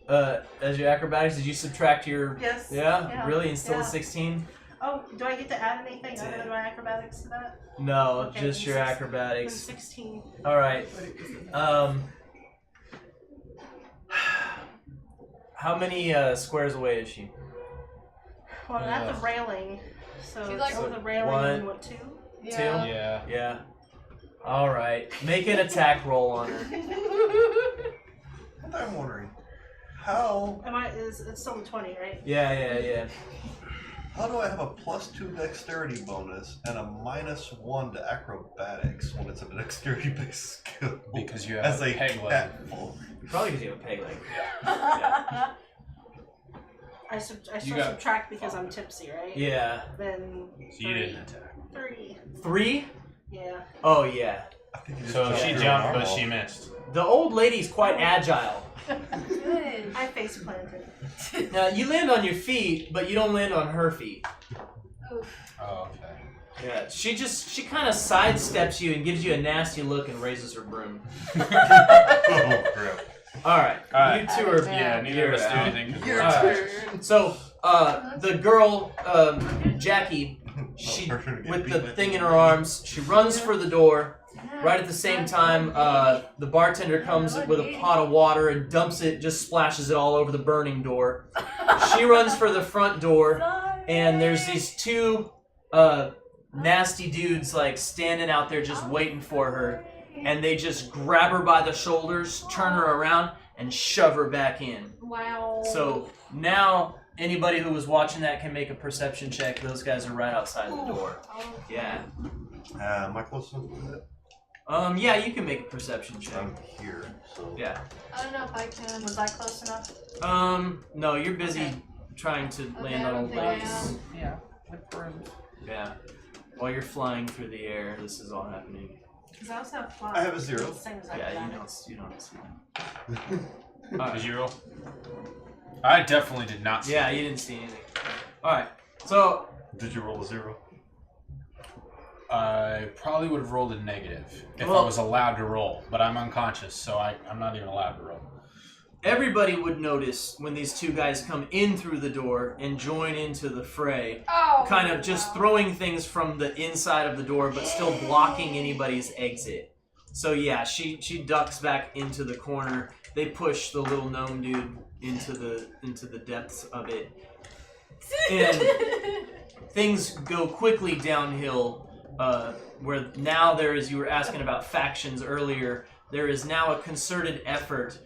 As your acrobatics, did you subtract your? Yes. Yeah. Really, and still a Yeah. 16? Oh, do I get to add anything other than my acrobatics to that? No, Okay, just then your then acrobatics. 16. All right. How many squares away is she? Well, I'm at the railing. So She's like- over the railing, One. what, 2? Yeah. Yeah. Yeah. All right. Make an attack roll on her. What I'm wondering, how It's still a 20, right? Yeah. how do I have a +2 dexterity bonus and a -1 to acrobatics when it's a dexterity-based skill? Because you have As a a peg leg. catful. Probably because you have a peg leg. I You got- subtract because I'm tipsy, right? Yeah. Then So you didn't attack. 3. 3? Yeah. Oh yeah. I think you just So jumped she through a jumped, but normal. she missed. The old lady's quite agile. Good. I face planted. Now you land on your feet, but you don't land on her feet. Oh, okay. Yeah. She kind of sidesteps you and gives you a nasty look and raises her broom. Oh crap. All right. Alright. You two are. Yeah, neither of us do out. anything. 'cause Your we're- turn. So, the girl, Jackie, she Person to get with beat the by thing in two. her arms, she runs for the door. Right at the same time, the bartender comes with a pot of water and dumps it, just splashes it all over the burning door. She runs for the front door, and there's these two nasty dudes like standing out there just waiting for her, and they just grab her by the shoulders, turn her around, and shove her back in. Wow. So now anybody who was watching that can make a perception check. Those guys are right outside the door. Yeah. Am I close enough to that? Yeah, you can make a perception check. I'm here, so. Yeah. I don't know if I can. Was I close enough? No, you're busy Okay. trying to Okay, land I on don't old think I ladies. am. Yeah, with brooms. Yeah. While you're flying through the air, this is all happening. Because I also have 5. I have a 0. Same as Yeah, acrobatics. you don't see them. Did Alright. you roll? I definitely did not see Yeah, it. you didn't see anything. Alright. So Did you roll a 0? I probably would have rolled a negative if Well- I was allowed to roll, but I'm unconscious, so I'm not even allowed to roll. everybody would notice when these two guys come in through the door and join into the fray. Oh. Kind of just throwing things from the inside of the door, but still blocking anybody's exit. So yeah, she ducks back into the corner. They push the little gnome dude into the depths of it, and things go quickly downhill. Where now there is, you were asking about factions earlier. There is now a concerted effort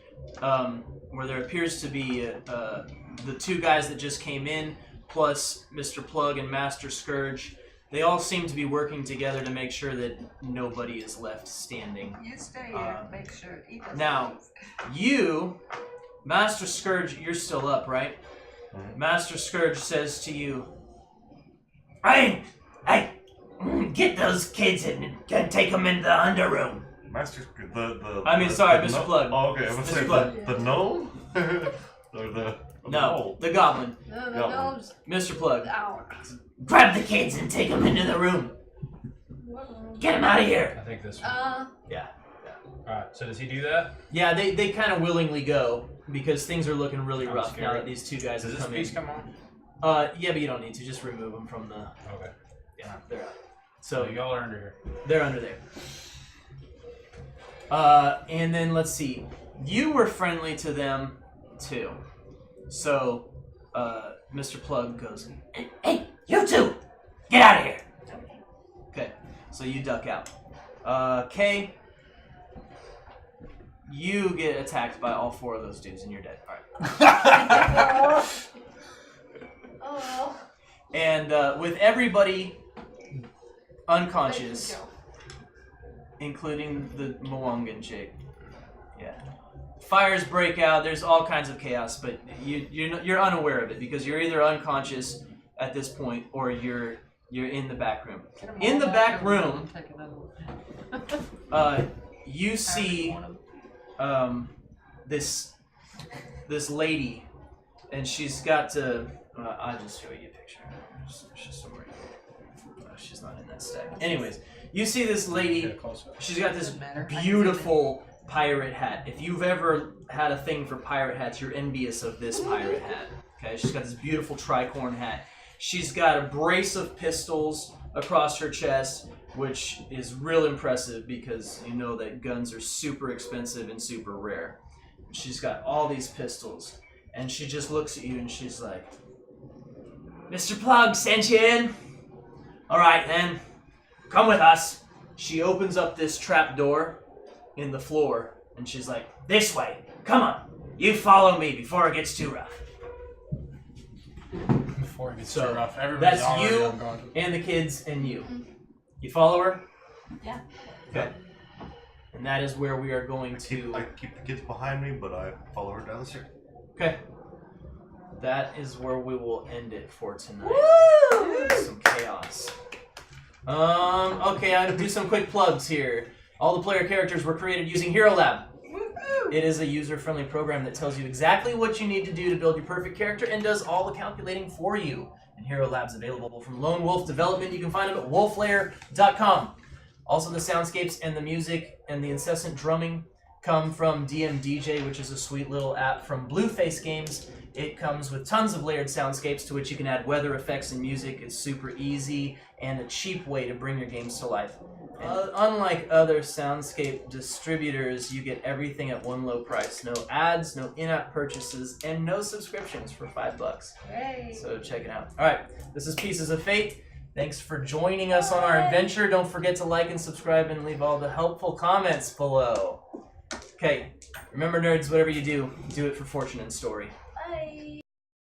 where there appears to be the two guys that just came in, plus Mr. Plug and Master Scourge. They all seem to be working together to make sure that nobody is left standing. You stay here and make sure he doesn't Now, move. you, Master Scourge, you're still up, right? Mhm. Master Scourge says to you, Hey, get those kids and take them into the underroom. Master, Sorry, the Mr. gnome- Plug. Oh, okay, I was Mr. saying Plug. the gnome? Or the No, the goblin. No, the Goblin. gnomes. Mr. Plug. Ow. Grab the kids and take them into the room. Get them out of here. I think this one. Alright, so does he do that? Yeah, they kind of willingly go because things are looking really I'm rough scared. now that these two guys Does have this come piece in. come on? Yeah, but you don't need to. Just remove them from the. Okay. Yeah, they're out. So So y'all are under here. they're under there. And then let's see. You were friendly to them too. So, Mr. Plug goes, Hey, you two! Get out of here! Okay, so you duck out. Kay, you get attacked by all 4 of those dudes and you're dead. Alright. Oh. And with everybody unconscious, including the Mwangan chick. Yeah. Fires break out. There's all kinds of chaos, but you're unaware of it because you're either unconscious at this point or you're in the back room. In the back room, you see this lady, and she's got I'll just show you a picture. She's somewhere. She's not in that stack. Anyways, you see this lady. She's got this beautiful pirate hat. If you've ever had a thing for pirate hats, you're envious of this pirate hat. Okay, she's got this beautiful tricorn hat. She's got a brace of pistols across her chest, which is real impressive because you know that guns are super expensive and super rare. She's got all these pistols, and she just looks at you and she's like, "Mr. Plug sent you in? All right then, come with us." She opens up this trap door in the floor, and she's like, "This way, come on, you follow me before it gets too rough." Before it gets So, too rough. Everybody's that's already you on guard. and the kids and you. You follow her? Yeah. Okay. And that is where we are going I to... keep the kids behind me, but I follow her down the street. Okay. That is where we will end it for tonight. Woo! Some chaos. Okay, I'll do some quick plugs here. All the player characters were created using Hero Lab. It is a user-friendly program that tells you exactly what you need to do to build your perfect character and does all the calculating for you. And Hero Lab's available from Lone Wolf Development. You can find them at wolflayer.com. Also, the soundscapes and the music and the incessant drumming come from DMDJ, which is a sweet little app from Blueface Games. It comes with tons of layered soundscapes to which you can add weather effects and music. It's super easy and a cheap way to bring your games to life. Unlike other soundscape distributors, you get everything at one low price. No ads, no in-app purchases, and no subscriptions for $5. Hey. So check it out. All right, this is Pieces of Fate. Thanks for joining us on our adventure. Don't forget to like and subscribe and leave all the helpful comments below. Okay, remember nerds, whatever you do, do it for fortune and story.